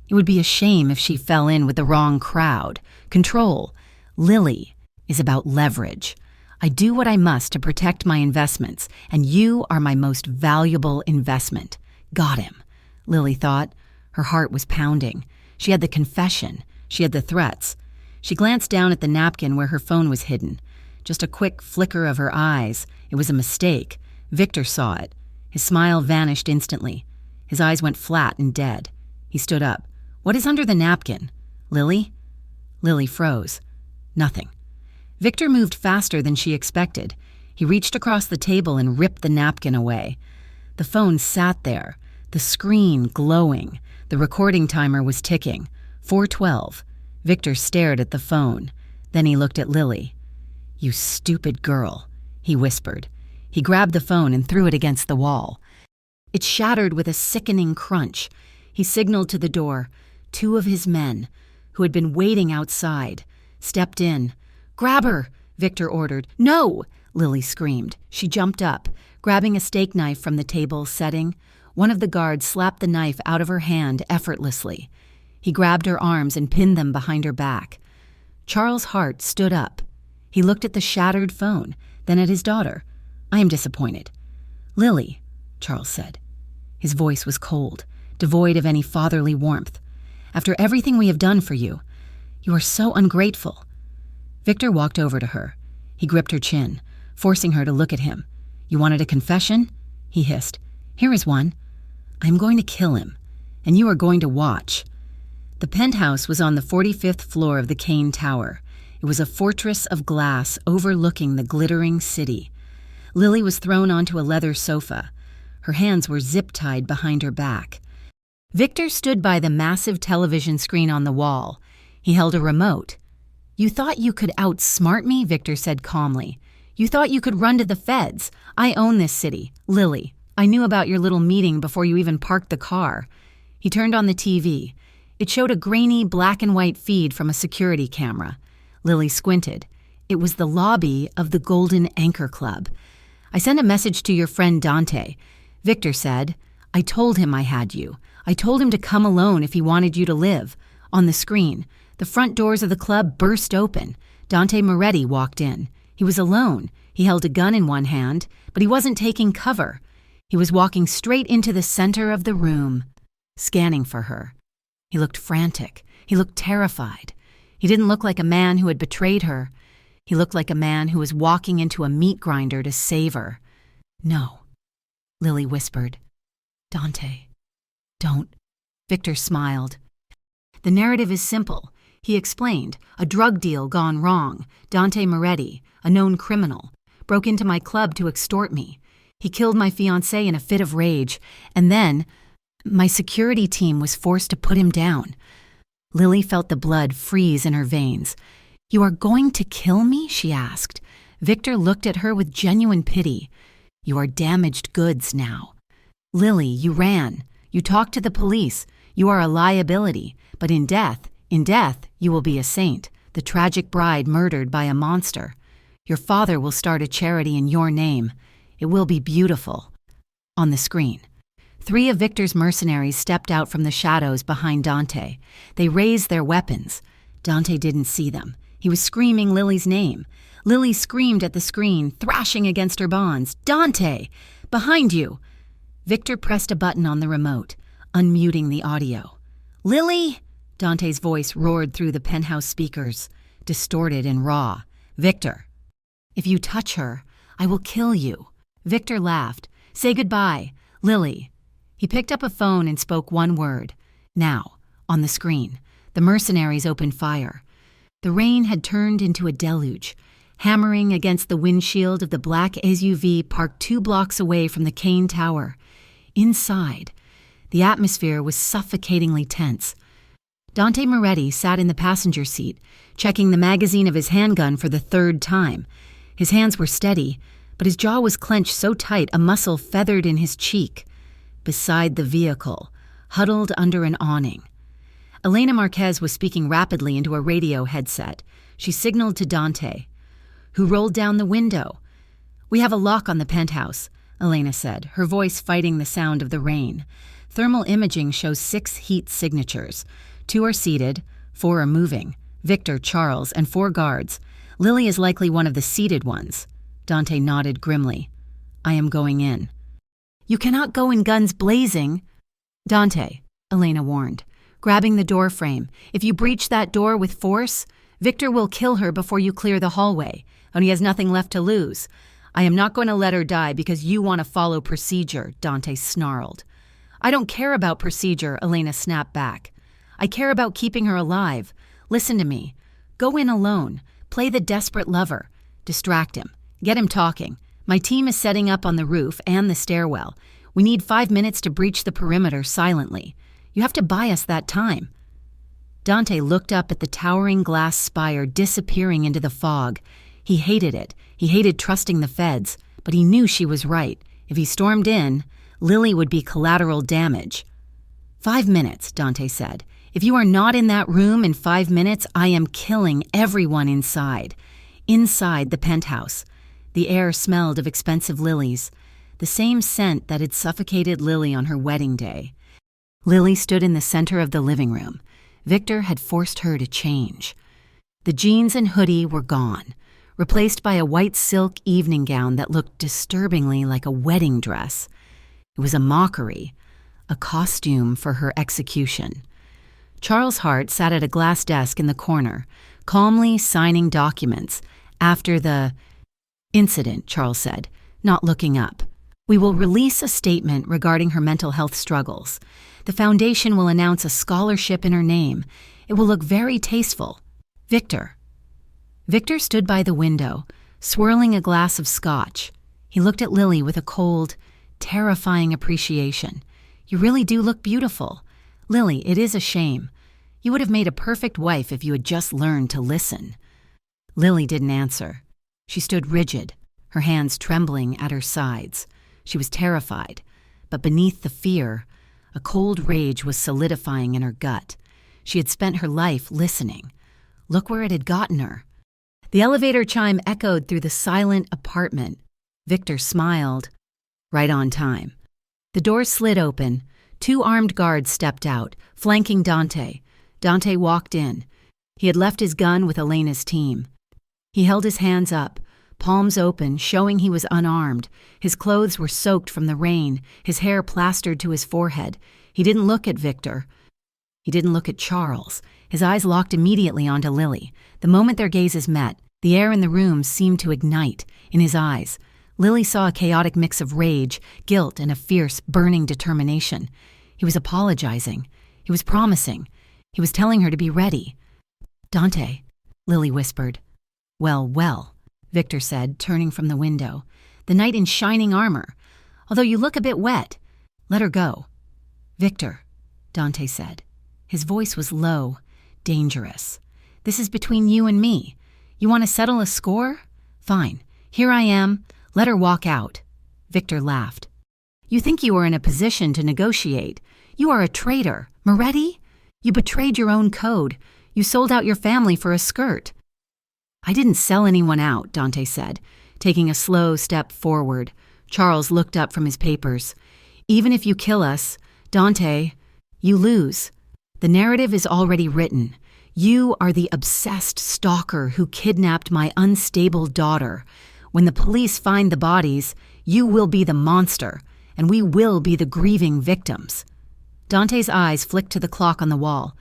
It would be a shame if she fell in with the wrong crowd. Control. Lily is about leverage. I do what I must to protect my investments, and you are my most valuable investment." Got him, Lily thought. Her heart was pounding. She had the confession. She had the threats. She glanced down at the napkin where her phone was hidden. Just a quick flicker of her eyes. It was a mistake. Victor saw it. His smile vanished instantly. His eyes went flat and dead. He stood up. "What is under the napkin?" "Lily?" Lily froze. "Nothing." Victor moved faster than she expected. He reached across the table and ripped the napkin away. The phone sat there, the screen glowing. The recording timer was ticking. 4:12. Victor stared at the phone. Then he looked at Lily. "You stupid girl," he whispered. He grabbed the phone and threw it against the wall. It shattered with a sickening crunch. He signaled to the door. Two of his men, who had been waiting outside, stepped in. "Grab her," Victor ordered. "No!" Lily screamed. She jumped up, grabbing a steak knife from the table setting. One of the guards slapped the knife out of her hand effortlessly. He grabbed her arms and pinned them behind her back. Charles Hart stood up. He looked at the shattered phone, then at his daughter. "I am disappointed." "Lily," Charles said. His voice was cold, devoid of any fatherly warmth. "After everything we have done for you, you are so ungrateful." Victor walked over to her. He gripped her chin, forcing her to look at him. "You wanted a confession?" he hissed. "Here is one. I am going to kill him, and you are going to watch." The penthouse was on the 45th floor of the Kane Tower. It was a fortress of glass overlooking the glittering city. Lily was thrown onto a leather sofa. Her hands were zip-tied behind her back. Victor stood by the massive television screen on the wall. He held a remote. "You thought you could outsmart me," Victor said calmly. "You thought you could run to the feds. I own this city. Lily, I knew about your little meeting before you even parked the car." He turned on the TV. It showed a grainy black and white feed from a security camera. Lily squinted. It was the lobby of the Golden Anchor Club. "I sent a message to your friend Dante," Victor said. "I told him I had you. I told him to come alone if he wanted you to live." On the screen, the front doors of the club burst open. Dante Moretti walked in. He was alone. He held a gun in one hand, but he wasn't taking cover. He was walking straight into the center of the room, scanning for her. He looked frantic. He looked terrified. He didn't look like a man who had betrayed her. He looked like a man who was walking into a meat grinder to save her. "No," Lily whispered. "Dante, don't." Victor smiled. "The narrative is simple," he explained. "A drug deal gone wrong. Dante Moretti, a known criminal, broke into my club to extort me. He killed my fiancée in a fit of rage, and then my security team was forced to put him down." Lily felt the blood freeze in her veins. "You are going to kill me?" she asked. Victor looked at her with genuine pity. "You are damaged goods now. Lily, you ran. You talked to the police. You are a liability. But in death, you will be a saint, the tragic bride murdered by a monster. Your father will start a charity in your name. It will be beautiful." On the screen, 3 of Victor's mercenaries stepped out from the shadows behind Dante. They raised their weapons. Dante didn't see them. He was screaming Lily's name. Lily screamed at the screen, thrashing against her bonds. "Dante! Behind you!" Victor pressed a button on the remote, unmuting the audio. "Lily!" Dante's voice roared through the penthouse speakers, distorted and raw. "Victor, if you touch her, I will kill you." Victor laughed. "Say goodbye, Lily." He picked up a phone and spoke one word. Now, on the screen, the mercenaries opened fire. The rain had turned into a deluge, hammering against the windshield of the black SUV parked 2 blocks away from the Kane Tower. Inside, the atmosphere was suffocatingly tense. Dante Moretti sat in the passenger seat, checking the magazine of his handgun for the 3rd time. His hands were steady, but his jaw was clenched so tight a muscle feathered in his cheek. Beside the vehicle, huddled under an awning, Elena Marquez was speaking rapidly into a radio headset. She signaled to Dante, who rolled down the window. "We have a lock on the penthouse," Elena said, her voice fighting the sound of the rain. "Thermal imaging shows 6 heat signatures. 2 are seated, 4 are moving. Victor, Charles, and 4 guards. Lily is likely one of the seated ones." Dante nodded grimly. "I am going in." "You cannot go in guns blazing." "Dante," Elena warned, grabbing the door frame. "If you breach that door with force, Victor will kill her before you clear the hallway, and he has nothing left to lose. I am not going to let her die because you want to follow procedure," Dante snarled. "I don't care about procedure," Elena snapped back. "I care about keeping her alive. Listen to me. Go in alone. Play the desperate lover. Distract him. Get him talking. My team is setting up on the roof and the stairwell. We need 5 minutes to breach the perimeter silently. You have to buy us that time." Dante looked up at the towering glass spire disappearing into the fog. He hated it. He hated trusting the feds, but he knew she was right. If he stormed in, Lily would be collateral damage. 5 minutes, Dante said. "If you are not in that room in 5 minutes, I am killing everyone inside." Inside the penthouse, the air smelled of expensive lilies, the same scent that had suffocated Lily on her wedding day. Lily stood in the center of the living room. Victor had forced her to change. The jeans and hoodie were gone, replaced by a white silk evening gown that looked disturbingly like a wedding dress. It was a mockery, a costume for her execution. Charles Hart sat at a glass desk in the corner, calmly signing documents. "After the incident," Charles said, not looking up, "we will release a statement regarding her mental health struggles. The foundation will announce a scholarship in her name. It will look very tasteful. Victor." Victor stood by the window, swirling a glass of scotch. He looked at Lily with a cold, terrifying appreciation. "You really do look beautiful. Lily, it is a shame. You would have made a perfect wife if you had just learned to listen." Lily didn't answer. She stood rigid, her hands trembling at her sides. She was terrified, but beneath the fear, a cold rage was solidifying in her gut. She had spent her life listening. Look where it had gotten her. The elevator chime echoed through the silent apartment. Victor smiled. Right on time. The door slid open. 2 armed guards stepped out, flanking Dante. Dante walked in. He had left his gun with Elena's team. He held his hands up, palms open, showing he was unarmed. His clothes were soaked from the rain, his hair plastered to his forehead. He didn't look at Victor. He didn't look at Charles. His eyes locked immediately onto Lily. The moment their gazes met, The air in the room seemed to ignite. In his eyes, Lily saw a chaotic mix of rage, guilt, and a fierce, burning determination. He was apologizing. He was promising. He was telling her to be ready. "Dante," Lily whispered. "Well, well," Victor said, turning from the window. "The knight in shining armor. Although you look a bit wet. Let her go." "Victor," Dante said. His voice was low, dangerous. "This is between you and me. You want to settle a score? Fine. Here I am. Let her walk out." Victor laughed. "You think you are in a position to negotiate. You are a traitor. Moretti? You betrayed your own code. You sold out your family for a skirt." "I didn't sell anyone out," Dante said, taking a slow step forward. Charles looked up from his papers. "Even if you kill us, Dante, you lose. The narrative is already written. You are the obsessed stalker who kidnapped my unstable daughter. When the police find the bodies, you will be the monster, and we will be the grieving victims." Dante's eyes flicked to the clock on the wall.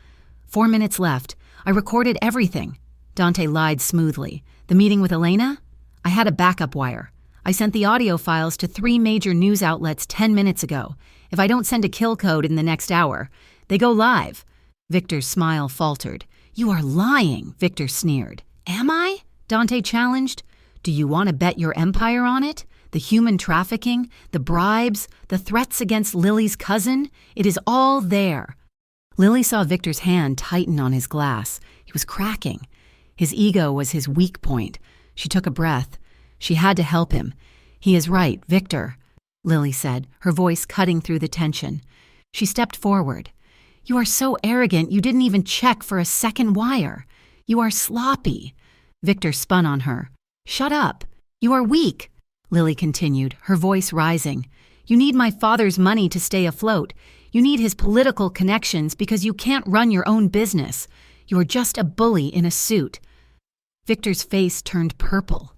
4 minutes left. I recorded everything. Dante lied smoothly. "The meeting with Elena? I had a backup wire. I sent the audio files to 3 major news outlets 10 minutes ago. If I don't send a kill code in the next hour, they go live." Victor's smile faltered. "You are lying," Victor sneered. "Am I?" Dante challenged. "Do you want to bet your empire on it? The human trafficking, the bribes, the threats against Lily's cousin? It is all there." Lily saw Victor's hand tighten on his glass. He was cracking. His ego was his weak point. She took a breath. She had to help him. "He is right, Victor," Lily said, her voice cutting through the tension. She stepped forward. "You are so arrogant you didn't even check for a second wire. You are sloppy." Victor spun on her. "Shut up. You are weak," Lily continued, her voice rising. "You need my father's money to stay afloat. You need his political connections because you can't run your own business. You are just a bully in a suit." Victor's face turned purple.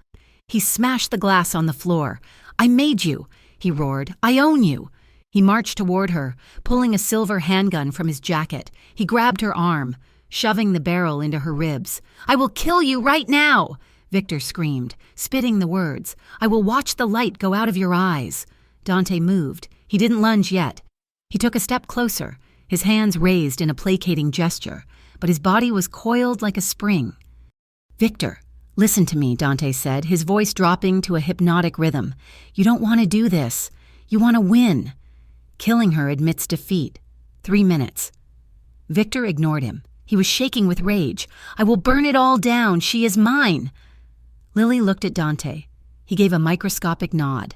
He smashed the glass on the floor. "I made you," he roared. "I own you." He marched toward her, pulling a silver handgun from his jacket. He grabbed her arm, shoving the barrel into her ribs. "I will kill you right now," Victor screamed, spitting the words. "I will watch the light go out of your eyes." Dante moved. He didn't lunge yet. He took a step closer, his hands raised in a placating gesture, but his body was coiled like a spring. "Victor, listen to me," Dante said, his voice dropping to a hypnotic rhythm. "You don't want to do this. You want to win. Killing her admits defeat. 3 minutes. Victor ignored him. He was shaking with rage. "I will burn it all down. She is mine." Lily looked at Dante. He gave a microscopic nod.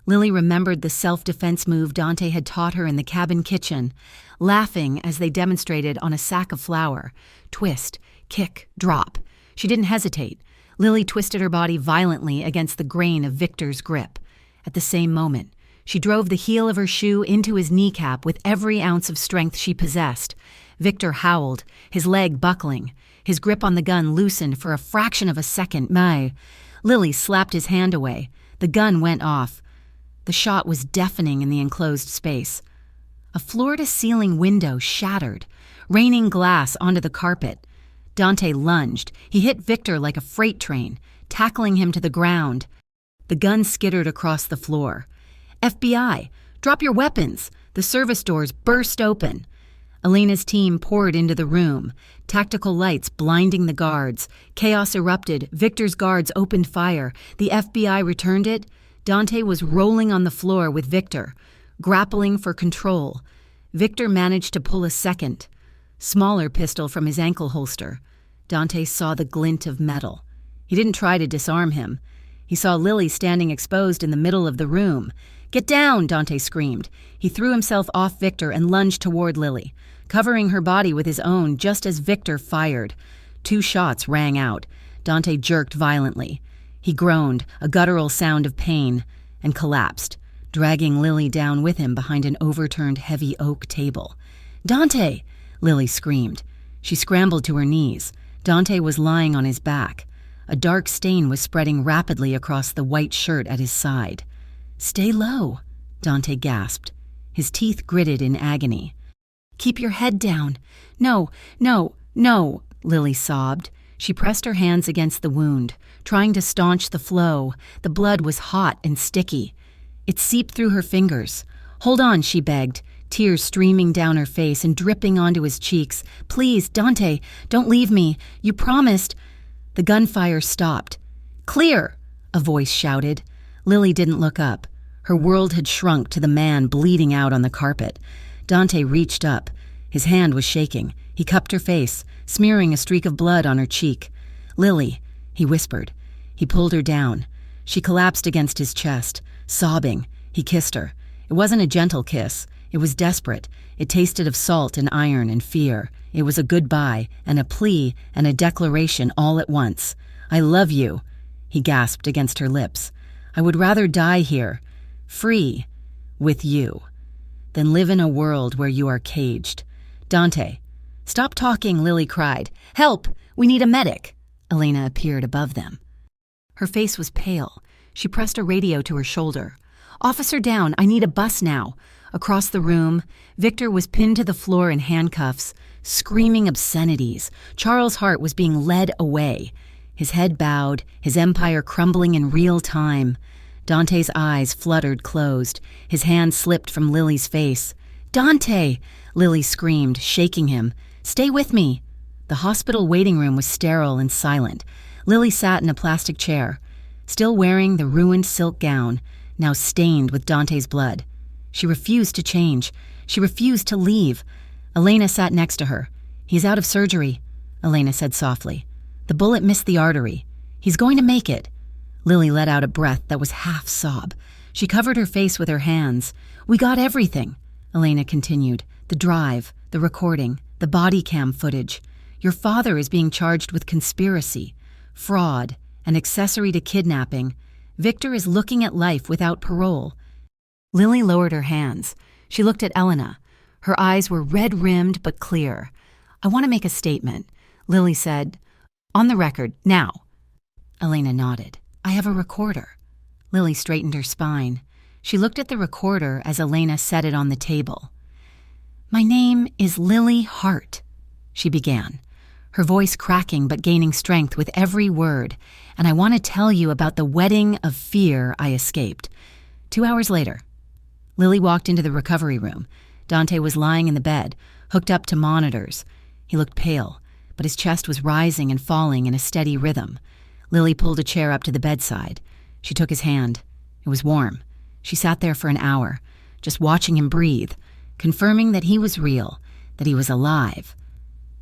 Lily remembered the self-defense move Dante had taught her in the cabin kitchen, laughing as they demonstrated on a sack of flour. Twist, kick, drop. She didn't hesitate. Lily twisted her body violently against the grain of Victor's grip. At the same moment, she drove the heel of her shoe into his kneecap with every ounce of strength she possessed. Victor howled, his leg buckling. His grip on the gun loosened for a fraction of a second. Lily slapped his hand away. The gun went off. The shot was deafening in the enclosed space. A floor-to-ceiling window shattered, raining glass onto the carpet. Dante lunged. He hit Victor like a freight train, tackling him to the ground. The gun skittered across the floor. "FBI, drop your weapons!" The service doors burst open. Elena's team poured into the room, tactical lights blinding the guards. Chaos erupted. Victor's guards opened fire. The FBI returned it. Dante was rolling on the floor with Victor, grappling for control. Victor managed to pull a second, smaller pistol from his ankle holster. Dante saw the glint of metal. He didn't try to disarm him. He saw Lily standing exposed in the middle of the room. "Get down!" Dante screamed. He threw himself off Victor and lunged toward Lily, covering her body with his own just as Victor fired. 2 shots rang out. Dante jerked violently. He groaned, a guttural sound of pain, and collapsed, dragging Lily down with him behind an overturned heavy oak table. "Dante!" Lily screamed. She scrambled to her knees. Dante was lying on his back. A dark stain was spreading rapidly across the white shirt at his side. "Stay low," Dante gasped. His teeth gritted in agony. "Keep your head down." No, Lily sobbed. She pressed her hands against the wound, trying to staunch the flow. The blood was hot and sticky. It seeped through her fingers. "Hold on," she begged, tears streaming down her face and dripping onto his cheeks. "Please, Dante, don't leave me. You promised." The gunfire stopped. "Clear!" a voice shouted. Lily didn't look up. Her world had shrunk to the man bleeding out on the carpet. Dante reached up. His hand was shaking. He cupped her face, smearing a streak of blood on her cheek. "Lily," he whispered. He pulled her down. She collapsed against his chest, sobbing. He kissed her. It wasn't a gentle kiss. It was desperate. It tasted of salt and iron and fear. It was a goodbye and a plea and a declaration all at once. "I love you," he gasped against her lips. "I would rather die here, free, with you, than live in a world where you are caged." "Dante." "Stop talking," Lily cried. "Help! We need a medic." Elena appeared above them. Her face was pale. She pressed a radio to her shoulder. "Officer down, I need a bus now." Across the room, Victor was pinned to the floor in handcuffs, screaming obscenities. Charles Hart was being led away. His head bowed, his empire crumbling in real time. Dante's eyes fluttered closed. His hand slipped from Lily's face. "Dante!" Lily screamed, shaking him. "Stay with me." The hospital waiting room was sterile and silent. Lily sat in a plastic chair, still wearing the ruined silk gown, now stained with Dante's blood. She refused to change. She refused to leave. Elena sat next to her. "He's out of surgery," Elena said softly. "The bullet missed the artery. He's going to make it." Lily let out a breath that was half sob. She covered her face with her hands. "We got everything," Elena continued. "The drive, the recording, the body cam footage. Your father is being charged with conspiracy, fraud, and accessory to kidnapping. Victor is looking at life without parole." Lily lowered her hands. She looked at Elena. Her eyes were red-rimmed but clear. "I want to make a statement," Lily said. "On the record, now." Elena nodded. "I have a recorder." Lily straightened her spine. She looked at the recorder as Elena set it on the table. "My name is Lily Hart," she began, her voice cracking but gaining strength with every word, "and I want to tell you about the wedding of fear I escaped." 2 hours later, Lily walked into the recovery room. Dante was lying in the bed, hooked up to monitors. He looked pale, but his chest was rising and falling in a steady rhythm. Lily pulled a chair up to the bedside. She took his hand. It was warm. She sat there for an hour, just watching him breathe, confirming that he was real, that he was alive.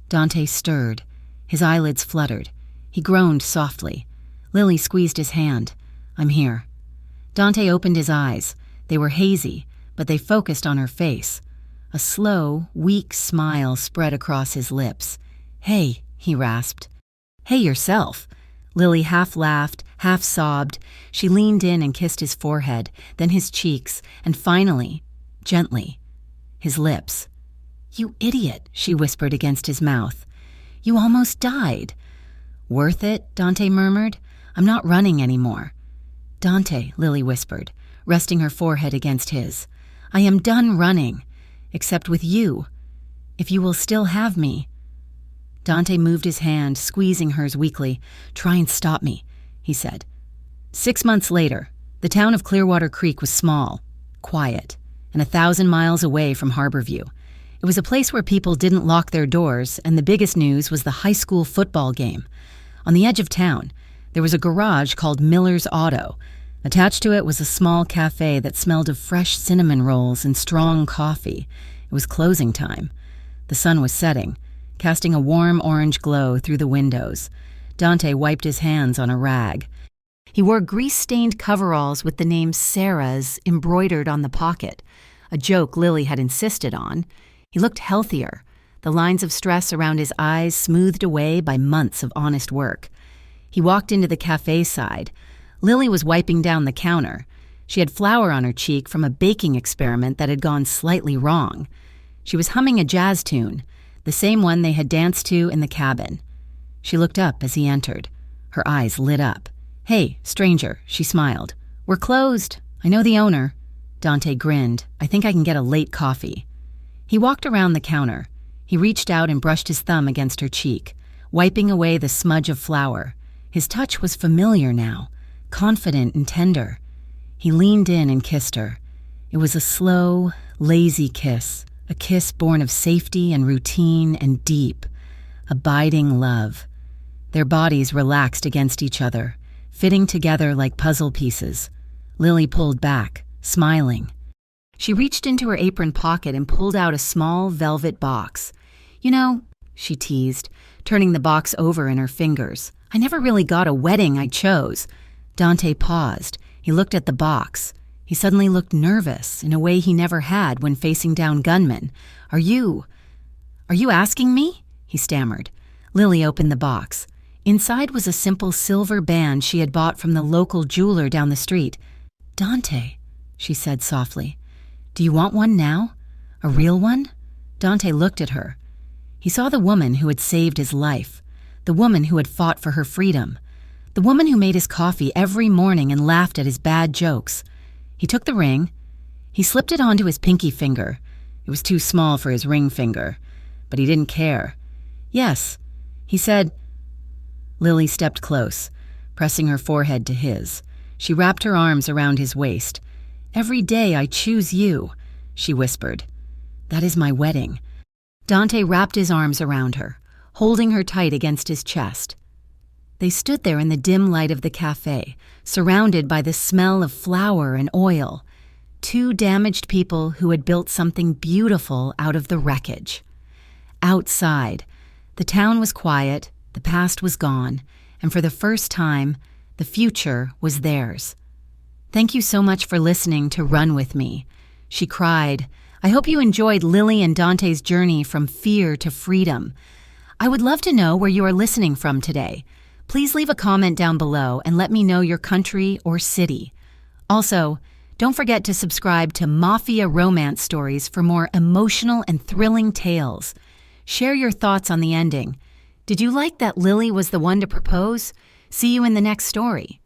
Dante stirred. His eyelids fluttered. He groaned softly. Lily squeezed his hand. "I'm here." Dante opened his eyes. They were hazy, but they focused on her face. A slow, weak smile spread across his lips. "Hey," he rasped. "Hey yourself." Lily half laughed, half sobbed. She leaned in and kissed his forehead, then his cheeks, and finally, gently, his lips. "You idiot," she whispered against his mouth. "You almost died." "Worth it?" Dante murmured. "I'm not running anymore." "Dante," Lily whispered, resting her forehead against his. "I am done running, except with you, if you will still have me." Dante moved his hand, squeezing hers weakly. "Try and stop me," he said. 6 months later, the town of Clearwater Creek was small, quiet, and 1,000 miles away from Harborview. It was a place where people didn't lock their doors, and the biggest news was the high school football game. On the edge of town, there was a garage called Miller's Auto. Attached to it was a small cafe that smelled of fresh cinnamon rolls and strong coffee. It was closing time. The sun was setting, casting a warm orange glow through the windows. Dante wiped his hands on a rag. He wore grease-stained coveralls with the name Sarah's embroidered on the pocket, a joke Lily had insisted on. He looked healthier, the lines of stress around his eyes smoothed away by months of honest work. He walked into the cafe side. Lily was wiping down the counter. She had flour on her cheek from a baking experiment that had gone slightly wrong. She was humming a jazz tune, the same one they had danced to in the cabin. She looked up as he entered. Her eyes lit up. "Hey, stranger," she smiled. "We're closed. I know the owner." Dante grinned. "I think I can get a late coffee." He walked around the counter. He reached out and brushed his thumb against her cheek. wiping away the smudge of flour. His touch was familiar now, confident and tender. He leaned in and kissed her. It was a slow, lazy kiss, a kiss born of safety and routine and deep, abiding love. Their bodies relaxed against each other, fitting together like puzzle pieces. Lily pulled back, smiling. She reached into her apron pocket and pulled out a small velvet box. "You know," she teased, turning the box over in her fingers, "I never really got a wedding I chose." Dante paused. He looked at the box. He suddenly looked nervous in a way he never had when facing down gunmen. Are you asking me?" he stammered. Lily opened the box. Inside was a simple silver band she had bought from the local jeweler down the street. "Dante," she said softly, "do you want one now? A real one?" Dante looked at her. He saw the woman who had saved his life, the woman who had fought for her freedom, the woman who made his coffee every morning and laughed at his bad jokes. He took the ring. He slipped it onto his pinky finger. It was too small for his ring finger, but he didn't care. "Yes," he said. Lily stepped close, pressing her forehead to his. She wrapped her arms around his waist. "Every day I choose you," she whispered. "That is my wedding." Dante wrapped his arms around her, holding her tight against his chest. They stood there in the dim light of the cafe, surrounded by the smell of flour and oil. Two damaged people who had built something beautiful out of the wreckage. Outside, the town was quiet, the past was gone, and for the first time, the future was theirs. "Thank you so much for listening to Run With Me," she cried. "I hope you enjoyed Lily and Dante's journey from fear to freedom. I would love to know where you are listening from today. Please leave a comment down below and let me know your country or city. Also, don't forget to subscribe to Mafia Romance Stories for more emotional and thrilling tales. Share your thoughts on the ending. Did you like that Lily was the one to propose? See you in the next story.